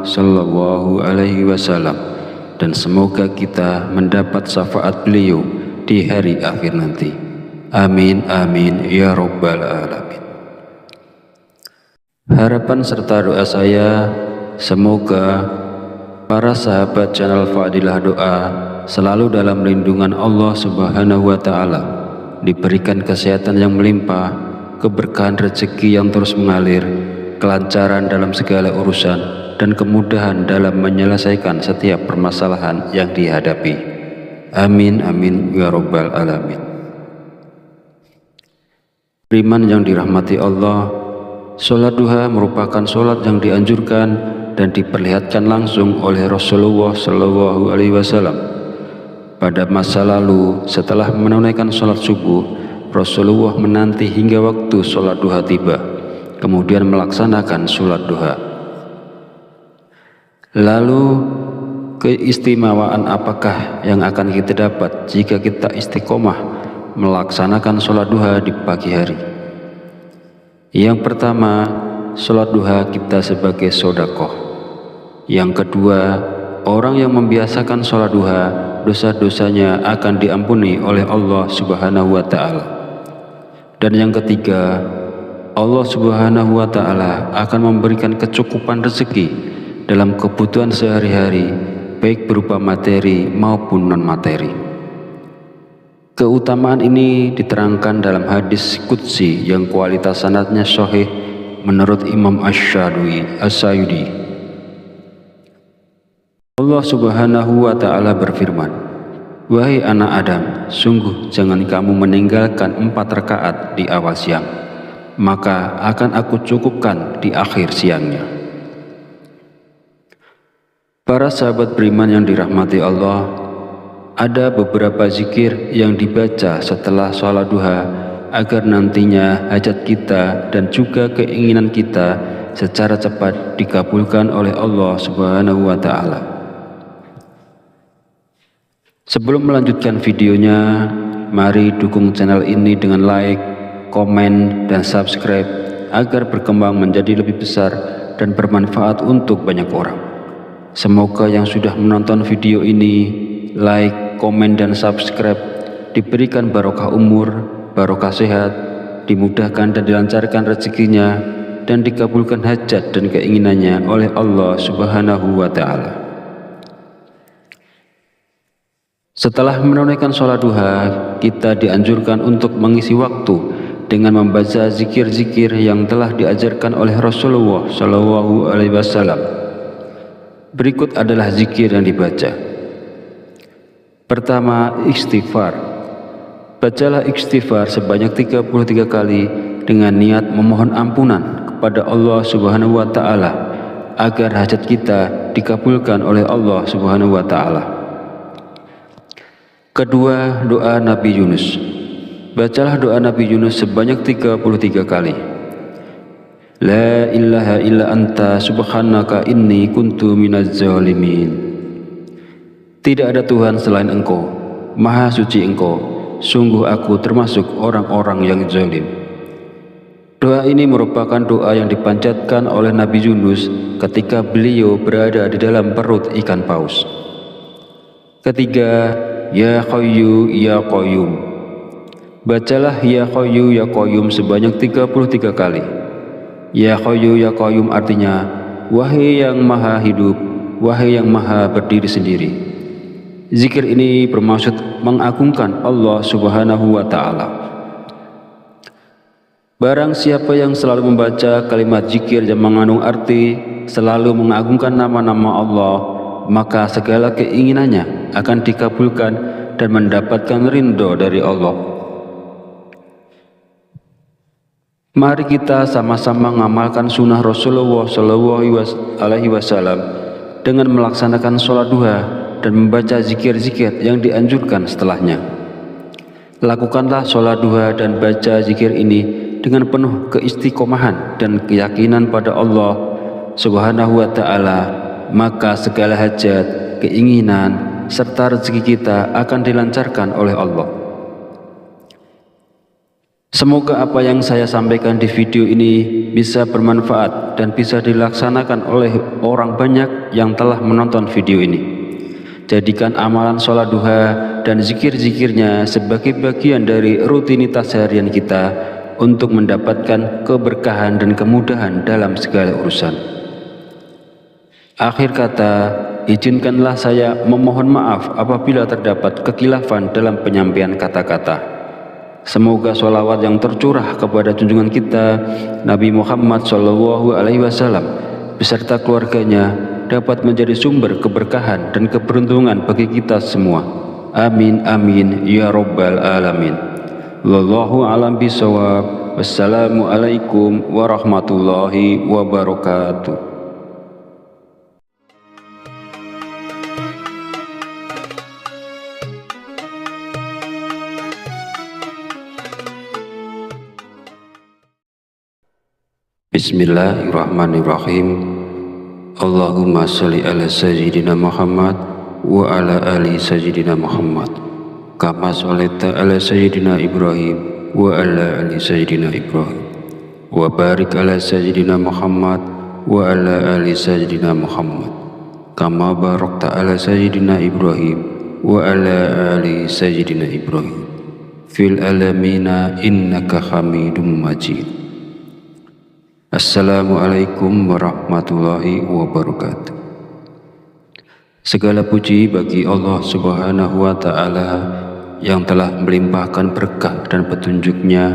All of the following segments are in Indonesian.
Shallallahu Alaihi Wasallam, dan semoga kita mendapat syafaat beliau di hari akhir nanti. Amin amin ya rabbal alamin. Harapan serta doa saya, semoga para sahabat channel Fadilah Doa selalu dalam lindungan Allah Subhanahu wa Ta'ala, diberikan kesehatan yang melimpah, keberkahan rezeki yang terus mengalir, kelancaran dalam segala urusan, dan kemudahan dalam menyelesaikan setiap permasalahan yang dihadapi. Amin amin ya rabbal alamin. Beriman yang dirahmati Allah, sholat duha merupakan sholat yang dianjurkan dan diperlihatkan langsung oleh Rasulullah Shallallahu Alaihi Wasallam. Pada masa lalu, setelah menunaikan sholat subuh, Rasulullah menanti hingga waktu sholat duha tiba, kemudian melaksanakan sholat duha. Lalu, keistimewaan apakah yang akan kita dapat jika kita istiqomah melaksanakan sholat duha di pagi hari? Yang pertama, sholat duha kita sebagai sedekah. Yang kedua, orang yang membiasakan sholat duha, dosa-dosanya akan diampuni oleh Allah Subhanahu wa Ta'ala. Dan yang ketiga, Allah Subhanahu wa Ta'ala akan memberikan kecukupan rezeki dalam kebutuhan sehari-hari, baik berupa materi maupun non-materi. Keutamaan ini diterangkan dalam hadis qudsi yang kualitas sanadnya sahih menurut Imam Asy-Syayudi. Allah Subhanahu wa Ta'ala berfirman, "Wahai anak Adam, sungguh jangan kamu meninggalkan 4 rakaat di awal siang, maka akan aku cukupkan di akhir siangnya." Para sahabat beriman yang dirahmati Allah, ada beberapa zikir yang dibaca setelah sholat duha agar nantinya hajat kita dan juga keinginan kita secara cepat dikabulkan oleh Allah Subhanahu wa Ta'ala. Sebelum melanjutkan videonya, mari dukung channel ini dengan like, komen, dan subscribe agar berkembang menjadi lebih besar dan bermanfaat untuk banyak orang. Semoga yang sudah menonton video ini, like, komen, dan subscribe diberikan barokah umur, barokah sehat, dimudahkan dan dilancarkan rezekinya, dan dikabulkan hajat dan keinginannya oleh Allah Subhanahu wa Ta'ala. Setelah menunaikan sholat duha, kita dianjurkan untuk mengisi waktu dengan membaca zikir-zikir yang telah diajarkan oleh Rasulullah Shallallahu Alaihi Wasallam. Berikut adalah zikir yang dibaca. Pertama, istighfar. Bacalah istighfar sebanyak 33 kali dengan niat memohon ampunan kepada Allah Subhanahu wa Ta'ala agar hajat kita dikabulkan oleh Allah Subhanahu wa Ta'ala. Kedua, doa Nabi Yunus. Bacalah doa Nabi Yunus sebanyak 33 kali. La ilaha illa anta subhanaka inni kuntu minaz zalimin. Tidak ada Tuhan selain Engkau, Maha suci Engkau, sungguh aku termasuk orang-orang yang zalim. Doa ini merupakan doa yang dipanjatkan oleh Nabi Yunus ketika beliau berada di dalam perut ikan paus. Ketiga, Ya Qayyu Ya Qayyum. Bacalah Ya Qayyu Ya Qayyum sebanyak 33 kali. Ya Qayyu Ya Qayyum artinya, wahai yang maha hidup, wahai yang maha berdiri sendiri. Zikir ini bermaksud mengagungkan Allah Subhanahu wa Ta'ala. Barang siapa yang selalu membaca kalimat zikir yang mengandung arti selalu mengagungkan nama-nama Allah, maka segala keinginannya akan dikabulkan dan mendapatkan ridho dari Allah. Mari kita sama-sama mengamalkan sunnah Rasulullah Shallallahu Alaihi Wasallam dengan melaksanakan sholat duha dan membaca zikir-zikir yang dianjurkan setelahnya. Lakukanlah sholat duha dan baca zikir ini dengan penuh keistiqomahan dan keyakinan pada Allah Subhanahu wa Ta'ala, maka segala hajat, keinginan, serta rezeki kita akan dilancarkan oleh Allah. Semoga apa yang saya sampaikan di video ini bisa bermanfaat dan bisa dilaksanakan oleh orang banyak yang telah menonton video ini. Jadikan amalan sholat duha dan zikir-zikirnya sebagai bagian dari rutinitas harian kita untuk mendapatkan keberkahan dan kemudahan dalam segala urusan. Akhir kata, izinkanlah saya memohon maaf apabila terdapat kekhilafan dalam penyampaian kata-kata. Semoga sholawat yang tercurah kepada junjungan kita Nabi Muhammad SAW beserta keluarganya dapat menjadi sumber keberkahan dan keberuntungan bagi kita semua. Amin amin ya rabbal alamin. Wallahu a'lam bishawab. Wassalamualaikum warahmatullahi wabarakatuh. Bismillahirrahmanirrahim. Allahumma sholli ala sayyidina Muhammad wa ala ali sayyidina Muhammad kama sholaita ala sayyidina Ibrahim wa ala ali sayyidina Ibrahim wa barik ala sayyidina Muhammad wa ala ali sayyidina Muhammad kama barakta ala sayyidina Ibrahim wa ala ali sayyidina Ibrahim fil alamina innaka hamidum majid. Assalamualaikum warahmatullahi wabarakatuh. Segala puji bagi Allah Subhanahu wa Ta'ala yang telah melimpahkan berkah dan petunjuknya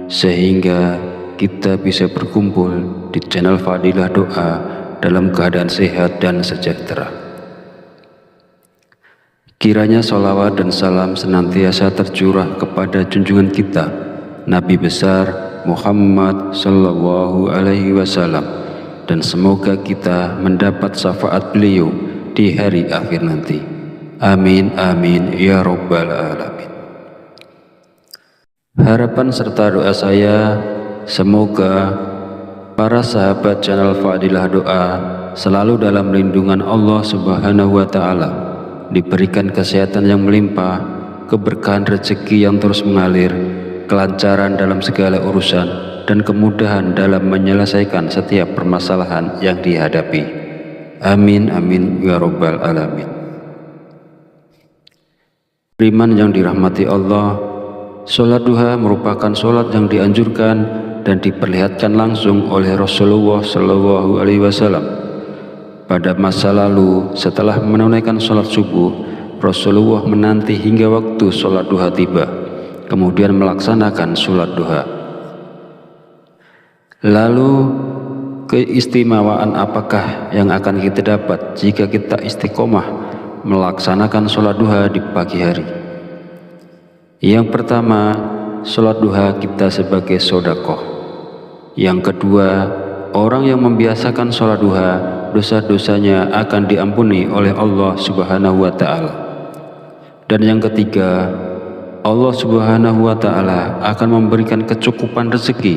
sehingga kita bisa berkumpul di channel Fadilah Doa dalam keadaan sehat dan sejahtera. Kiranya sholawat dan salam senantiasa tercurah kepada junjungan kita Nabi besar Muhammad sallallahu alaihi wasallam, dan semoga kita mendapat syafaat beliau di hari akhir nanti. Amin amin ya rabbal alamin. Harapan serta doa saya semoga para sahabat channel Fadilah Doa selalu dalam lindungan Allah Subhanahu wa Ta'ala, diberikan kesehatan yang melimpah, keberkahan rezeki yang terus mengalir, kelancaran dalam segala urusan, dan kemudahan dalam menyelesaikan setiap permasalahan yang dihadapi. Amin amin ya rabbal alamin. Beriman yang dirahmati Allah, sholat duha merupakan sholat yang dianjurkan dan diperlihatkan langsung oleh Rasulullah SAW. Pada masa lalu, setelah menunaikan sholat subuh, Rasulullah menanti hingga waktu sholat duha tiba, kemudian melaksanakan sholat duha. Lalu keistimewaan apakah yang akan kita dapat jika kita istiqomah melaksanakan sholat duha di pagi hari? Yang pertama, sholat duha kita sebagai sedekah. Yang kedua, orang yang membiasakan sholat duha, dosa-dosanya akan diampuni oleh Allah Subhanahu wa Ta'ala. Dan yang ketiga, Allah Subhanahu wa Ta'ala akan memberikan kecukupan rezeki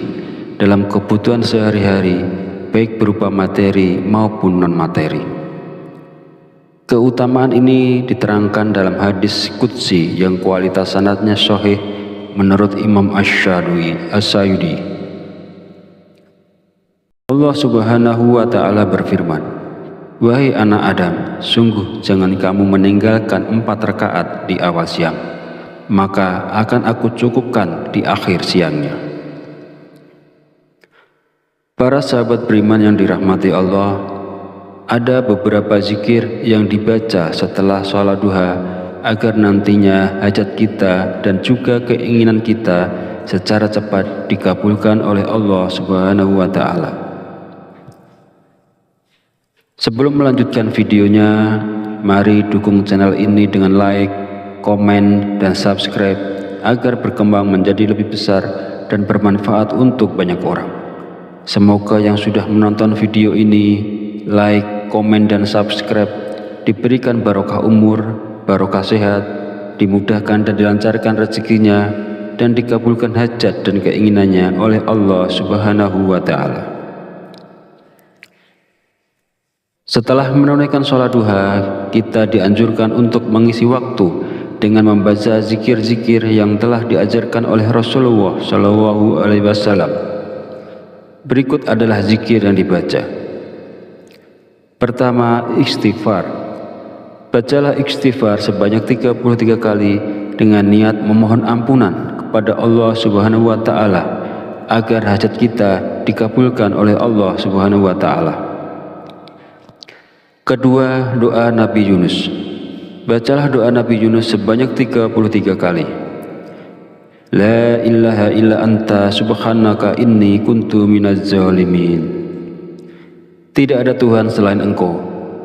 dalam kebutuhan sehari-hari, baik berupa materi maupun non-materi. Keutamaan ini diterangkan dalam hadis qudsi yang kualitas sanadnya sahih menurut Imam Asy-Syayudi. Allah Subhanahu wa Ta'ala berfirman, "Wahai anak Adam, sungguh jangan kamu meninggalkan 4 rakaat di awal siang, maka akan aku cukupkan di akhir siangnya." Para sahabat beriman yang dirahmati Allah, ada beberapa zikir yang dibaca setelah sholat duha agar nantinya hajat kita dan juga keinginan kita secara cepat dikabulkan oleh Allah Subhanahu wa Ta'ala. Sebelum melanjutkan videonya, mari dukung channel ini dengan like, komen, dan subscribe agar berkembang menjadi lebih besar dan bermanfaat untuk banyak orang. Semoga yang sudah menonton video ini, like, komen, dan subscribe diberikan barokah umur, barokah sehat, dimudahkan dan dilancarkan rezekinya, dan dikabulkan hajat dan keinginannya oleh Allah Subhanahu wa Ta'ala. Setelah menunaikan sholat duha, kita dianjurkan untuk mengisi waktu dengan membaca zikir-zikir yang telah diajarkan oleh Rasulullah SAW. Berikut adalah zikir yang dibaca. Pertama, istighfar. Bacalah istighfar sebanyak 33 kali dengan niat memohon ampunan kepada Allah Subhanahu wa Ta'ala agar hajat kita dikabulkan oleh Allah Subhanahu wa Ta'ala. Kedua, doa Nabi Yunus. Bacalah doa Nabi Yunus sebanyak 33 kali. La ilaha illa anta subhanaka inni kuntu minaz zalimin. Tidak ada Tuhan selain Engkau,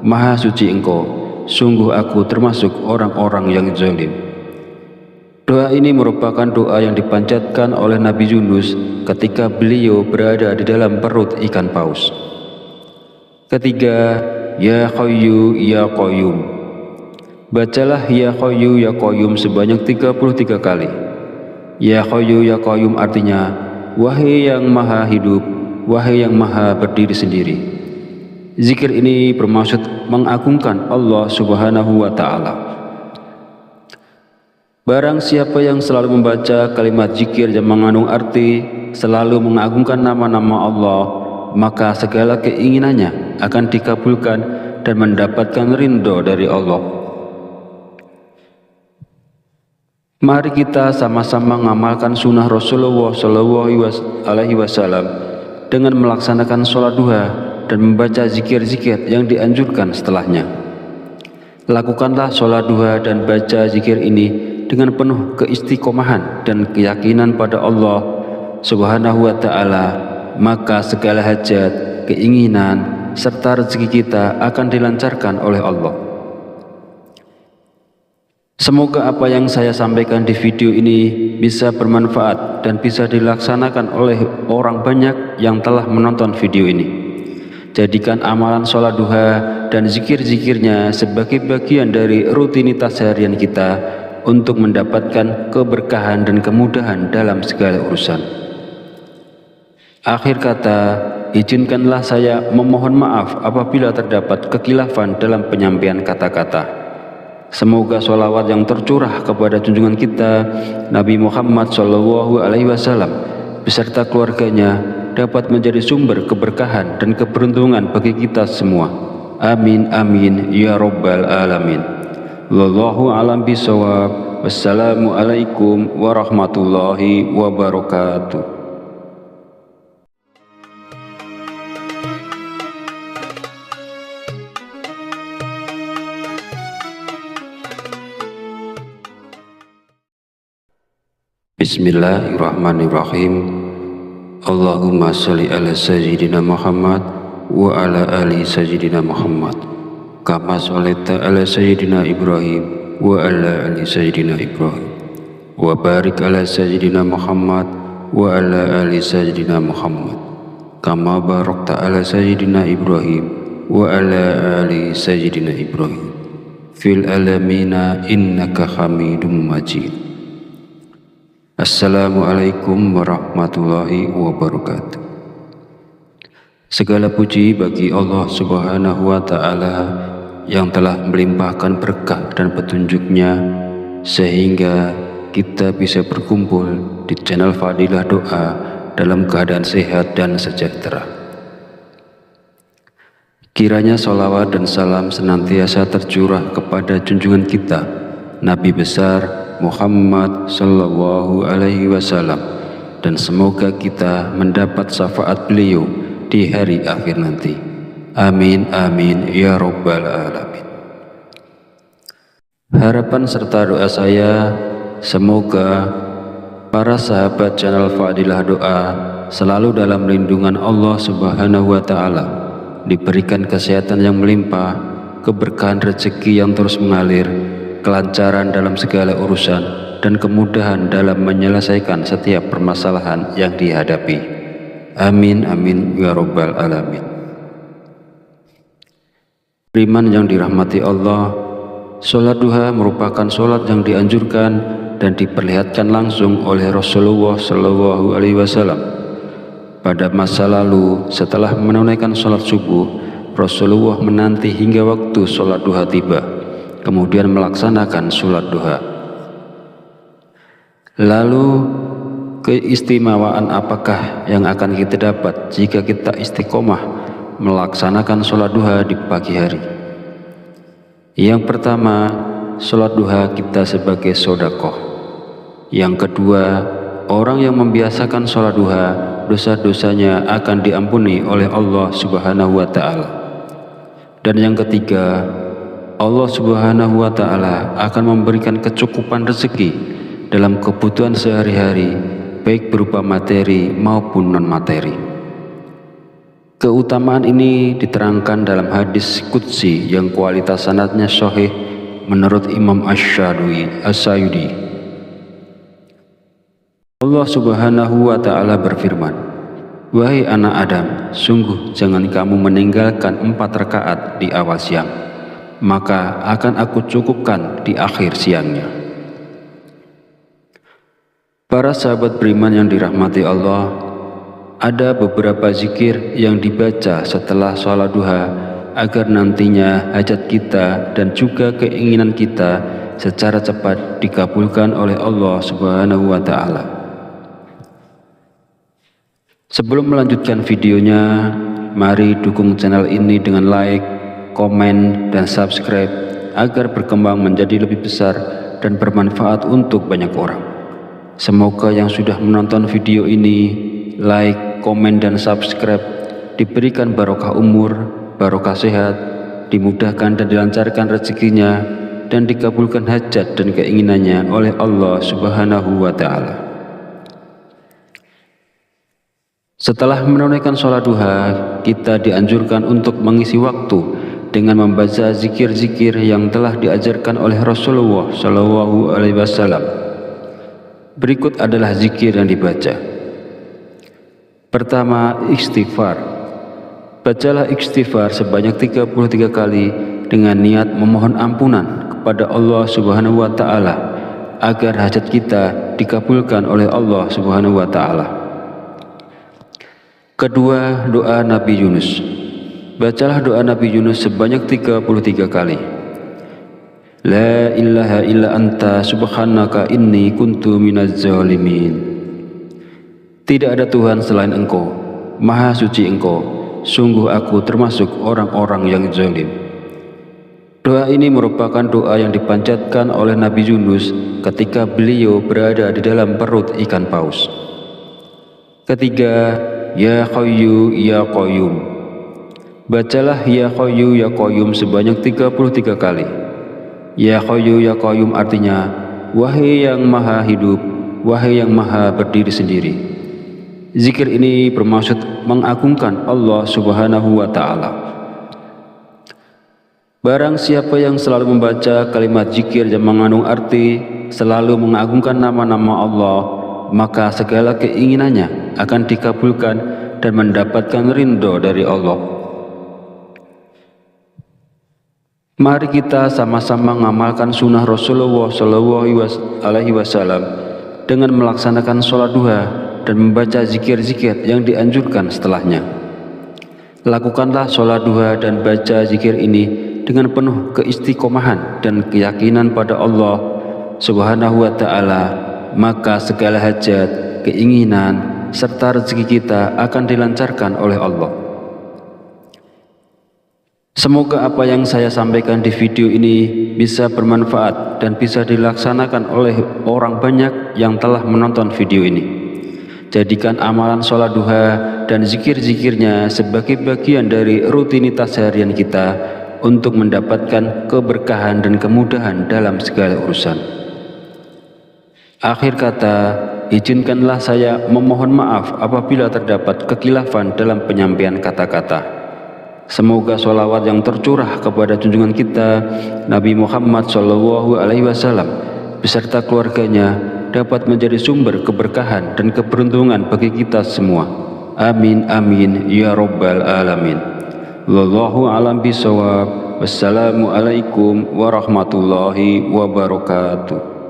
Maha Suci Engkau, sungguh aku termasuk orang-orang yang zalim. Doa ini merupakan doa yang dipanjatkan oleh Nabi Yunus ketika beliau berada di dalam perut ikan paus. Ketiga, Ya Hayyu Ya Qayyum. Bacalah Ya Hayyu Ya Qayyum sebanyak 33 kali. Ya Hayyu Ya Qayyum artinya, wahai yang maha hidup, wahai yang maha berdiri sendiri. Zikir ini bermaksud mengagungkan Allah Subhanahu wa Ta'ala. Barang siapa yang selalu membaca kalimat zikir yang mengandung arti selalu mengagungkan nama-nama Allah, maka segala keinginannya akan dikabulkan dan mendapatkan ridho dari Allah. Mari kita sama-sama mengamalkan sunnah Rasulullah SAW dengan melaksanakan sholat duha dan membaca zikir-zikir yang dianjurkan setelahnya. Lakukanlah sholat duha dan baca zikir ini dengan penuh keistiqomahan dan keyakinan pada Allah Subhanahu wa Ta'ala, maka segala hajat, keinginan, serta rezeki kita akan dilancarkan oleh Allah. Semoga apa yang saya sampaikan di video ini bisa bermanfaat dan bisa dilaksanakan oleh orang banyak yang telah menonton video ini. Jadikan amalan sholat duha dan zikir-zikirnya sebagai bagian dari rutinitas harian kita untuk mendapatkan keberkahan dan kemudahan dalam segala urusan. Akhir kata, izinkanlah saya memohon maaf apabila terdapat kekhilafan dalam penyampaian kata-kata. Semoga sholawat yang tercurah kepada junjungan kita Nabi Muhammad SAW beserta keluarganya dapat menjadi sumber keberkahan dan keberuntungan bagi kita semua. Amin amin ya rabbal alamin. Wallahu a'lam bishawab. Wassalamualaikum warahmatullahi wabarakatuh. Bismillahirrahmanirrahim. Allahumma sholli ala sayyidina Muhammad wa ala ali sayyidina Muhammad kama sholaita ala sayyidina Ibrahim wa ala ali sayyidina Ibrahim wa barik ala sayyidina Muhammad wa ala ali sayyidina Muhammad kama barakta ala sayyidina Ibrahim wa ala ali sayyidina Ibrahim fil alamina innaka hamidum majid. Assalamualaikum warahmatullahi wabarakatuh. Segala puji bagi Allah Subhanahu wa Ta'ala yang telah melimpahkan berkah dan petunjuknya sehingga kita bisa berkumpul di channel Fadilah Doa dalam keadaan sehat dan sejahtera. Kiranya sholawat dan salam senantiasa tercurah kepada junjungan kita Nabi besar Muhammad sallallahu alaihi wasallam, dan semoga kita mendapat syafaat beliau di hari akhir nanti. Amin amin ya rabbal alamin. Harapan serta doa saya, semoga para sahabat channel Fadilah Doa selalu dalam lindungan Allah Subhanahu wa Ta'ala, diberikan kesehatan yang melimpah, keberkahan rezeki yang terus mengalir, kelancaran dalam segala urusan, dan kemudahan dalam menyelesaikan setiap permasalahan yang dihadapi. Amin amin ya rabbal alamin. Beriman yang dirahmati Allah, sholat duha merupakan sholat yang dianjurkan dan diperlihatkan langsung oleh Rasulullah SAW. Pada masa lalu, setelah menunaikan sholat subuh, Rasulullah menanti hingga waktu sholat duha tiba, kemudian melaksanakan sholat duha. Lalu keistimewaan apakah yang akan kita dapat jika kita istiqomah melaksanakan sholat duha di pagi hari? Yang pertama, sholat duha kita sebagai sedekah. Yang kedua, orang yang membiasakan sholat duha, dosa-dosanya akan diampuni oleh Allah Subhanahu wa Ta'ala. Dan yang ketiga, Allah Subhanahu wa Ta'ala akan memberikan kecukupan rezeki dalam kebutuhan sehari-hari, baik berupa materi maupun non-materi. Keutamaan ini diterangkan dalam hadis qudsi yang kualitas sanadnya sahih menurut Imam Asy-Syayudi. Allah Subhanahu wa Ta'ala berfirman, "Wahai anak Adam, sungguh jangan kamu meninggalkan 4 rakaat di awal siang, maka akan aku cukupkan di akhir siangnya." Para sahabat beriman yang dirahmati Allah, ada beberapa zikir yang dibaca setelah sholat duha agar nantinya hajat kita dan juga keinginan kita secara cepat dikabulkan oleh Allah Subhanahu wa Ta'ala. Sebelum melanjutkan videonya, mari dukung channel ini dengan like, komen, dan subscribe agar berkembang menjadi lebih besar dan bermanfaat untuk banyak orang. Semoga yang sudah menonton video ini, like, komen, dan subscribe diberikan barokah umur, barokah sehat, dimudahkan dan dilancarkan rezekinya, dan dikabulkan hajat dan keinginannya oleh Allah Subhanahu wa Ta'ala. Setelah menunaikan sholat duha, kita dianjurkan untuk mengisi waktu dengan membaca zikir-zikir yang telah diajarkan oleh Rasulullah SAW. Berikut adalah zikir yang dibaca. Pertama, istighfar. Bacalah istighfar sebanyak 33 kali dengan niat memohon ampunan kepada Allah Subhanahu wa Ta'ala agar hajat kita dikabulkan oleh Allah Subhanahu wa Ta'ala. Kedua, doa Nabi Yunus. Bacalah doa Nabi Yunus sebanyak 33 kali. La ilaha illa anta subhanaka inni kuntu minaz zalimin. Tidak ada Tuhan selain Engkau, Maha Suci Engkau, sungguh aku termasuk orang-orang yang zalim. Doa ini merupakan doa yang dipanjatkan oleh Nabi Yunus ketika beliau berada di dalam perut ikan paus. Ketiga, Ya Hayyu Ya Qayyum. Bacalah Ya Hayyu Ya Qayyum sebanyak 33 kali. Ya Hayyu Ya Qayyum artinya, wahai yang maha hidup, wahai yang maha berdiri sendiri. Zikir ini bermaksud mengagungkan Allah Subhanahu wa Ta'ala. Barang siapa yang selalu membaca kalimat zikir yang mengandung arti selalu mengagungkan nama-nama Allah, maka segala keinginannya akan dikabulkan dan mendapatkan ridho dari Allah. Mari kita sama-sama mengamalkan sunnah Rasulullah SAW dengan melaksanakan sholat duha dan membaca zikir-zikir yang dianjurkan setelahnya. Lakukanlah sholat duha dan baca zikir ini dengan penuh keistiqomahan dan keyakinan pada Allah Subhanahu wa Ta'ala, maka segala hajat, keinginan, serta rezeki kita akan dilancarkan oleh Allah. Semoga apa yang saya sampaikan di video ini bisa bermanfaat dan bisa dilaksanakan oleh orang banyak yang telah menonton video ini. Jadikan amalan sholat duha dan zikir-zikirnya sebagai bagian dari rutinitas harian kita untuk mendapatkan keberkahan dan kemudahan dalam segala urusan. Akhir kata, izinkanlah saya memohon maaf apabila terdapat kekhilafan dalam penyampaian kata-kata. Semoga sholawat yang tercurah kepada junjungan kita Nabi Muhammad SAW beserta keluarganya dapat menjadi sumber keberkahan dan keberuntungan bagi kita semua. Amin amin ya rabbal alamin. Wallahu a'lam bishawab. Wassalamualaikum warahmatullahi wabarakatuh.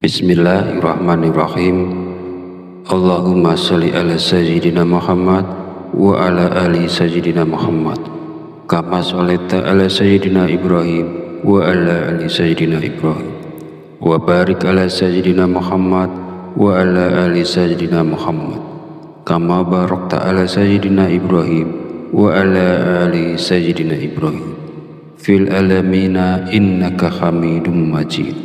Bismillahirrahmanirrahim. Allahumma sholli ala sayyidina Muhammad wa ala ali sayyidina Muhammad kama sholaita ala sayyidina Ibrahim wa ala ali sayyidina Ibrahim wa barik ala sayyidina Muhammad wa ala ali sayyidina Muhammad kama barakta ala sayyidina Ibrahim wa ala ali sayyidina Ibrahim fil alamina innaka hamidum majid.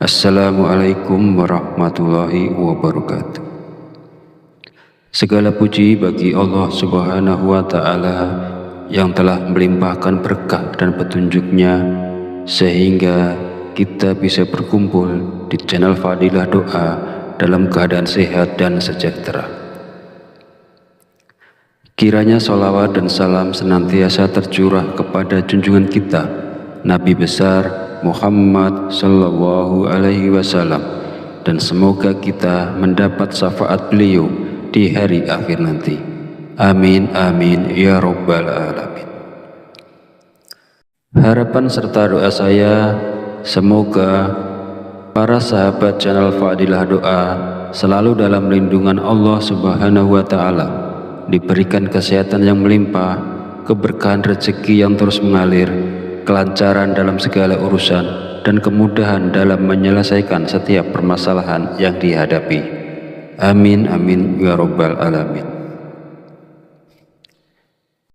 Assalamualaikum warahmatullahi wabarakatuh. Segala puji bagi Allah Subhanahu wa Ta'ala yang telah melimpahkan berkah dan petunjuknya sehingga kita bisa berkumpul di channel Fadilah Doa dalam keadaan sehat dan sejahtera. Kiranya sholawat dan salam senantiasa tercurah kepada junjungan kita Nabi besar Muhammad Sallallahu Alaihi Wasallam, dan semoga kita mendapat syafaat beliau di hari akhir nanti. Amin amin ya Rabbal Alamin. Harapan serta doa saya, semoga para sahabat channel Fadilah Doa selalu dalam lindungan Allah Subhanahu wa Ta'ala, diberikan kesehatan yang melimpah, keberkahan rezeki yang terus mengalir, kelancaran dalam segala urusan, dan kemudahan dalam menyelesaikan setiap permasalahan yang dihadapi. Amin amin ya Rabbal Alamin.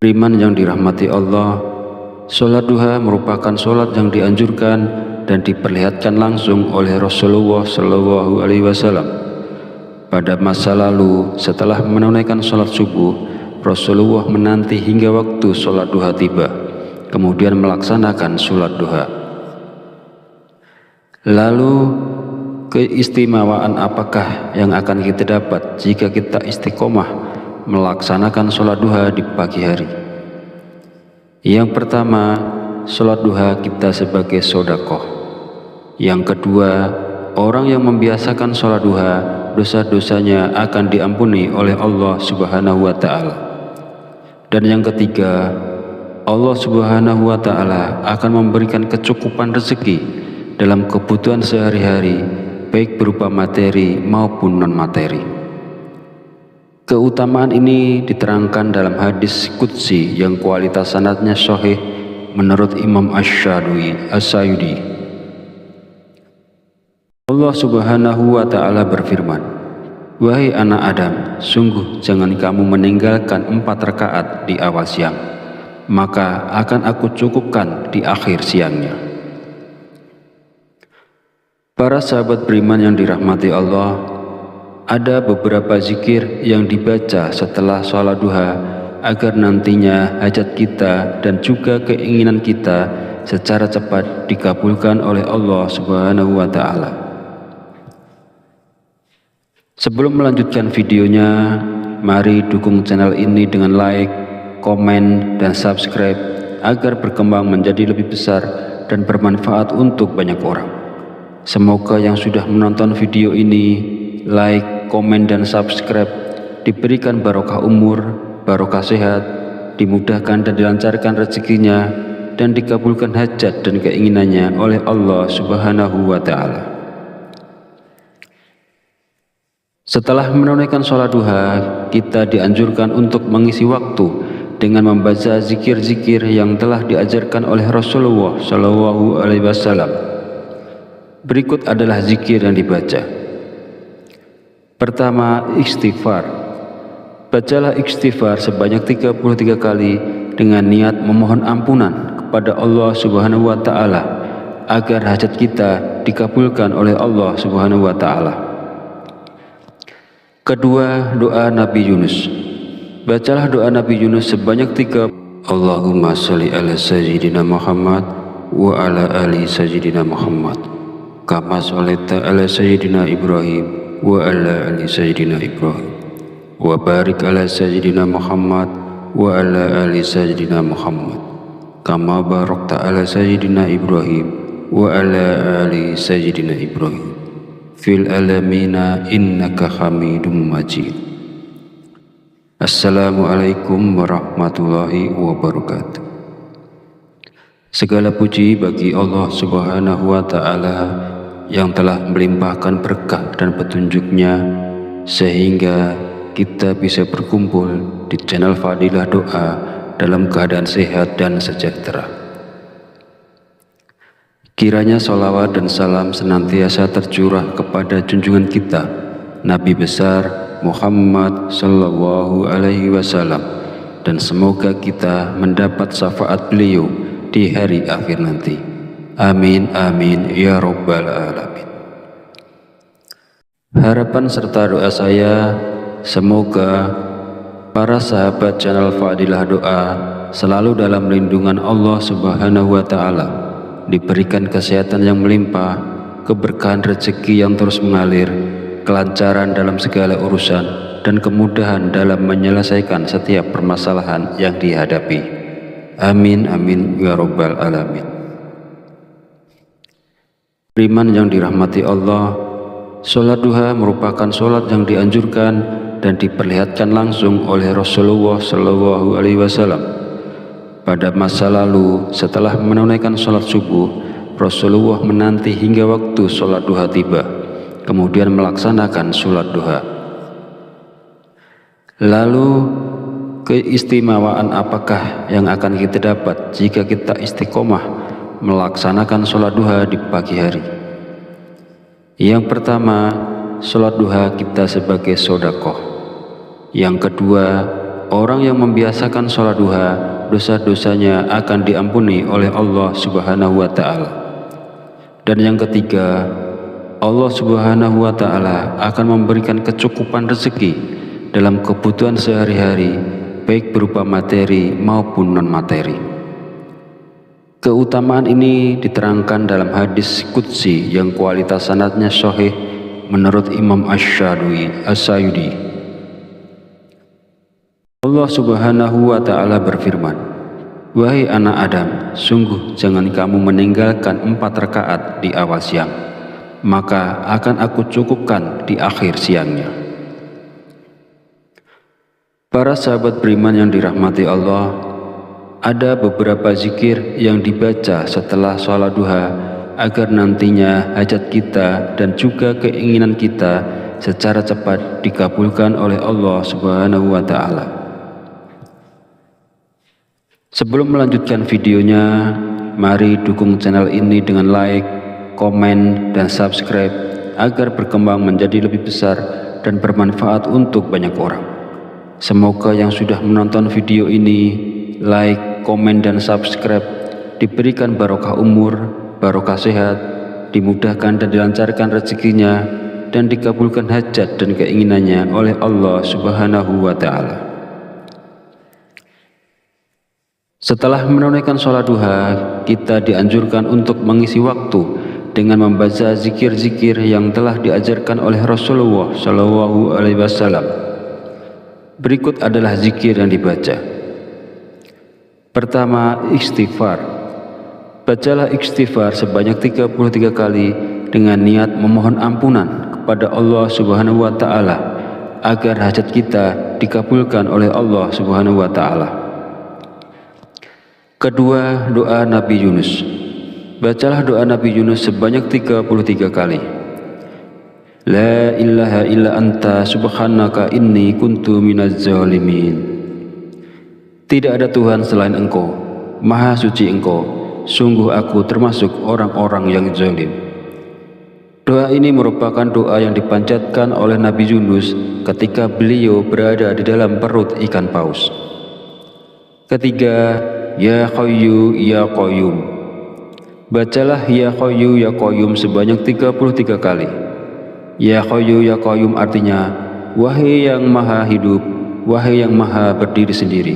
Beriman yang dirahmati Allah, sholat duha merupakan sholat yang dianjurkan dan diperlihatkan langsung oleh Rasulullah Shallallahu Alaihi Wasallam. Pada masa lalu, setelah menunaikan sholat subuh, Rasulullah menanti hingga waktu sholat duha tiba, kemudian melaksanakan sholat duha. Lalu keistimewaan apakah yang akan kita dapat jika kita istiqomah melaksanakan sholat duha di pagi hari? Yang pertama, sholat duha kita sebagai sedekah. Yang kedua, orang yang membiasakan sholat duha, dosa-dosanya akan diampuni oleh Allah Subhanahu wa Ta'ala. Dan yang ketiga, Allah Subhanahu wa Ta'ala akan memberikan kecukupan rezeki dalam kebutuhan sehari-hari, baik berupa materi maupun non-materi. Keutamaan ini diterangkan dalam hadis qudsi yang kualitas sanadnya sahih menurut Imam Asy-Syayudi. Allah Subhanahu wa Ta'ala berfirman, "Wahai anak Adam, sungguh jangan kamu meninggalkan 4 rakaat di awal siang, maka akan aku cukupkan di akhir siangnya." Para sahabat beriman yang dirahmati Allah, ada beberapa zikir yang dibaca setelah sholat duha agar nantinya hajat kita dan juga keinginan kita secara cepat dikabulkan oleh Allah Subhanahu wa Ta'ala. Sebelum melanjutkan videonya, mari dukung channel ini dengan like, komen, dan subscribe agar berkembang menjadi lebih besar dan bermanfaat untuk banyak orang. Semoga yang sudah menonton video ini, like, komen, dan subscribe diberikan barokah umur, barokah sehat, dimudahkan dan dilancarkan rezekinya, dan dikabulkan hajat dan keinginannya oleh Allah Subhanahu wa Ta'ala. Setelah menunaikan sholat duha, kita dianjurkan untuk mengisi waktu dengan membaca zikir-zikir yang telah diajarkan oleh Rasulullah Shallallahu Alaihi Wasallam. Berikut adalah zikir yang dibaca. Pertama, istighfar. Bacalah istighfar sebanyak 33 kali dengan niat memohon ampunan kepada Allah Subhanahu wa Ta'ala agar hajat kita dikabulkan oleh Allah Subhanahu wa Ta'ala. Kedua, doa Nabi Yunus. Bacalah doa Nabi Yunus sebanyak 3. Allahumma sholli ala sayyidina Muhammad wa ala ali sayyidina Muhammad kama sholaita ala sayyidina Ibrahim wa ala ali sayyidina Ibrahim wa barik ala sayyidina Muhammad wa ala ali sayyidina Muhammad kama barakta ala sayyidina Ibrahim wa ala ali sayyidina Ibrahim fil alamina innaka hamidum majid. Assalamualaikum warahmatullahi wabarakatuh. Segala puji bagi Allah Subhanahu wa Ta'ala yang telah melimpahkan berkah dan petunjuknya sehingga kita bisa berkumpul di channel Fadilah Doa dalam keadaan sehat dan sejahtera. Kiranya sholawat dan salam senantiasa tercurah kepada junjungan kita, Nabi besar Muhammad Sallallahu Alaihi Wasallam, dan semoga kita mendapat syafaat beliau di hari akhir nanti. Amin amin ya rabbal alamin. Harapan serta doa saya, semoga para sahabat channel Fadilah Doa selalu dalam lindungan Allah Subhanahu wa Ta'ala, diberikan kesehatan yang melimpah, keberkahan rezeki yang terus mengalir, kelancaran dalam segala urusan, dan kemudahan dalam menyelesaikan setiap permasalahan yang dihadapi. Amin amin ya rabbal alamin. Beriman yang dirahmati Allah, sholat duha merupakan sholat yang dianjurkan dan diperlihatkan langsung oleh Rasulullah Shallallahu Alaihi Wasallam. Pada masa lalu, setelah menunaikan sholat subuh, Rasulullah menanti hingga waktu sholat duha tiba, kemudian melaksanakan sholat duha. Lalu, keistimewaan apakah yang akan kita dapat jika kita istiqomah melaksanakan sholat duha di pagi hari? Yang pertama, sholat duha kita sebagai sodakoh. Yang kedua, orang yang membiasakan sholat duha, dosa-dosanya akan diampuni oleh Allah Subhanahu wa Ta'ala. Dan yang ketiga, Allah Subhanahu wa Ta'ala akan memberikan kecukupan rezeki dalam kebutuhan sehari-hari, baik berupa materi maupun non-materi. Keutamaan ini diterangkan dalam hadis qudsi yang kualitas sanadnya sahih menurut Imam Asy-Syayudi. Allah Subhanahu wa Ta'ala berfirman, "Wahai anak Adam, sungguh jangan kamu meninggalkan 4 rakaat di awal siang, maka akan aku cukupkan di akhir siangnya." Para sahabat beriman yang dirahmati Allah, ada beberapa zikir yang dibaca setelah sholat duha agar nantinya hajat kita dan juga keinginan kita secara cepat dikabulkan oleh Allah Subhanahu wa Ta'ala. Sebelum melanjutkan videonya, mari dukung channel ini dengan like, komen, dan subscribe agar berkembang menjadi lebih besar dan bermanfaat untuk banyak orang. Semoga yang sudah menonton video ini, like, komen, dan subscribe diberikan barokah umur, barokah sehat, dimudahkan dan dilancarkan rezekinya, dan dikabulkan hajat dan keinginannya oleh Allah Subhanahu wa Ta'ala. Setelah menunaikan sholat duha, kita dianjurkan untuk mengisi waktu dengan membaca zikir-zikir yang telah diajarkan oleh Rasulullah Shallallahu Alaihi Wasallam. Berikut adalah zikir yang dibaca. Pertama, istighfar. Bacalah istighfar sebanyak 33 kali dengan niat memohon ampunan kepada Allah Subhanahu wa Ta'ala agar hajat kita dikabulkan oleh Allah Subhanahu wa Ta'ala. Kedua, doa Nabi Yunus. Bacalah doa Nabi Yunus sebanyak 33 kali. La ilaha illa anta subhanaka inni kuntu minaz zalimin. Tidak ada Tuhan selain Engkau, Maha Suci Engkau, sungguh aku termasuk orang-orang yang zalim. Doa ini merupakan doa yang dipanjatkan oleh Nabi Yunus ketika beliau berada di dalam perut ikan paus. Ketiga, Ya Hayyu Ya Qayyum. Bacalah Ya Hayyu Ya Qayyum sebanyak 33 kali. Ya Hayyu Ya Qayyum artinya, wahai yang maha hidup, wahai yang maha berdiri sendiri.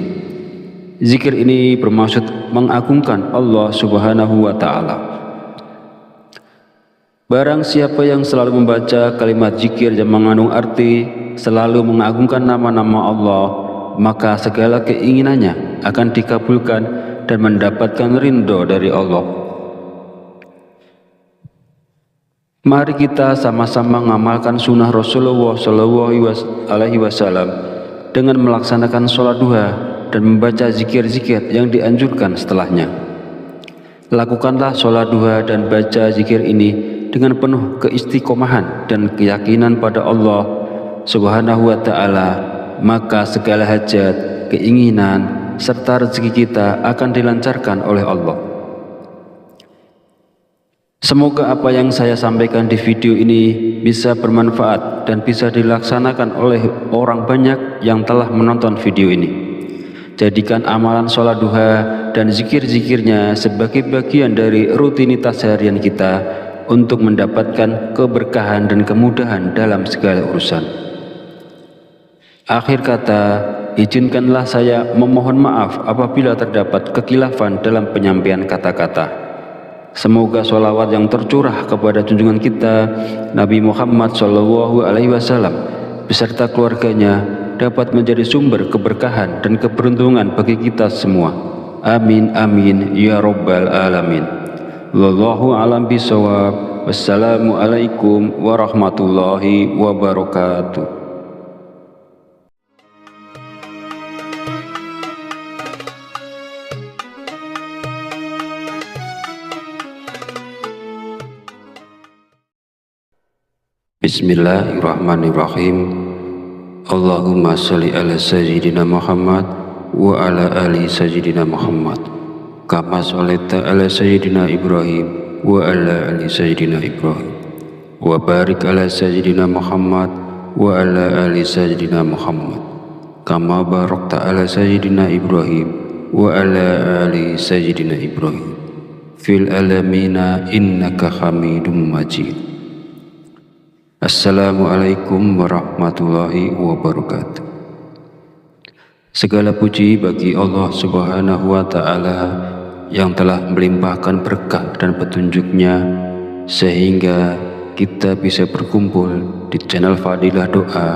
Zikir ini bermaksud mengagungkan Allah Subhanahu wa Ta'ala. Barang siapa yang selalu membaca kalimat zikir yang mengandung arti selalu mengagungkan nama-nama Allah, maka segala keinginannya akan dikabulkan dan mendapatkan ridho dari Allah. Mari kita sama-sama mengamalkan sunnah Rasulullah Shallallahu Alaihi Wasallam dengan melaksanakan sholat duha dan membaca zikir-zikir yang dianjurkan setelahnya. Lakukanlah sholat duha dan baca zikir ini dengan penuh keistiqomahan dan keyakinan pada Allah Subhanahu wa Ta'ala, maka segala hajat, keinginan, serta rezeki kita akan dilancarkan oleh Allah. Semoga apa yang saya sampaikan di video ini bisa bermanfaat dan bisa dilaksanakan oleh orang banyak yang telah menonton video ini. Jadikan amalan sholat duha dan zikir-zikirnya sebagai bagian dari rutinitas harian kita untuk mendapatkan keberkahan dan kemudahan dalam segala urusan. Akhir kata, izinkanlah saya memohon maaf apabila terdapat kekhilafan dalam penyampaian kata-kata. Semoga sholawat yang tercurah kepada junjungan kita Nabi Muhammad SAW beserta keluarganya dapat menjadi sumber keberkahan dan keberuntungan bagi kita semua. Amin amin ya rabbal alamin. Wallahu a'lam bishawab. Wassalamualaikum warahmatullahi wabarakatuh. Bismillahirrahmanirrahim. Allahumma sholli ala sayyidina Muhammad wa ala ali sayyidina Muhammad kama sholaita ala sayyidina Ibrahim wa ala ali sayyidina Ibrahim wa barik ala sayyidina Muhammad wa ala ali sayyidina Muhammad kama barakta ala sayyidina Ibrahim wa ala ali sayyidina Ibrahim fil alamina innaka hamidum majid. Assalamualaikum warahmatullahi wabarakatuh. Segala puji bagi Allah Subhanahu wa Ta'ala yang telah melimpahkan berkah dan petunjuknya sehingga kita bisa berkumpul di channel Fadilah Doa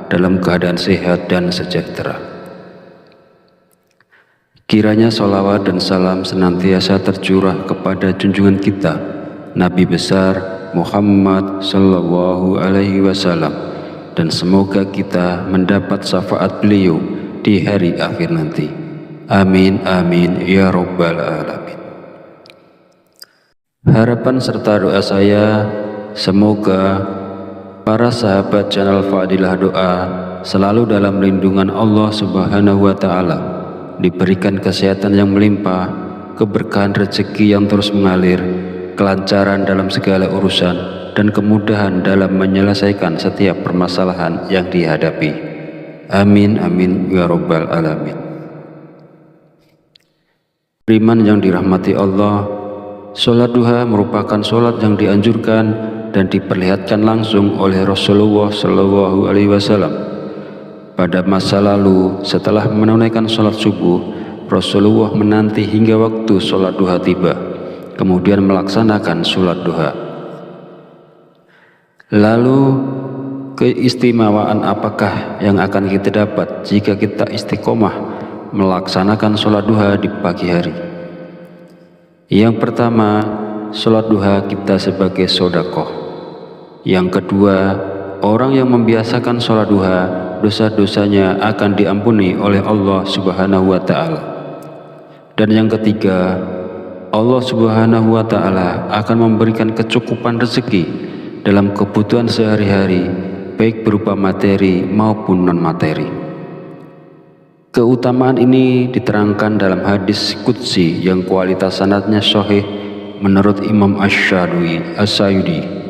dalam keadaan sehat dan sejahtera. Kiranya sholawat dan salam senantiasa tercurah kepada junjungan kita Nabi besar Muhammad sallallahu alaihi wasallam, dan semoga kita mendapat syafaat beliau di hari akhir nanti. Amin amin ya rabbal alamin. Harapan serta doa saya, semoga para sahabat channel Fadilah Doa selalu dalam lindungan Allah Subhanahu wa Ta'ala, diberikan kesehatan yang melimpah, keberkahan rezeki yang terus mengalir, kelancaran dalam segala urusan, dan kemudahan dalam menyelesaikan setiap permasalahan yang dihadapi. Amin amin ya rabbal alamin. Beriman yang dirahmati Allah, sholat duha merupakan sholat yang dianjurkan dan diperlihatkan langsung oleh Rasulullah SAW. Pada masa lalu, setelah menunaikan sholat subuh, Rasulullah menanti hingga waktu sholat duha tiba, kemudian melaksanakan sholat duha. Lalu keistimewaan apakah yang akan kita dapat jika kita istiqomah melaksanakan sholat duha di pagi hari? Yang pertama, sholat duha kita sebagai sedekah. Yang kedua, orang yang membiasakan sholat duha, dosa-dosanya akan diampuni oleh Allah Subhanahu wa Ta'ala. Dan yang ketiga, Allah Subhanahu wa Ta'ala akan memberikan kecukupan rezeki dalam kebutuhan sehari-hari, baik berupa materi maupun non-materi. Keutamaan ini diterangkan dalam hadis qudsi yang kualitas sanadnya sahih menurut Imam Asy-Syayudi.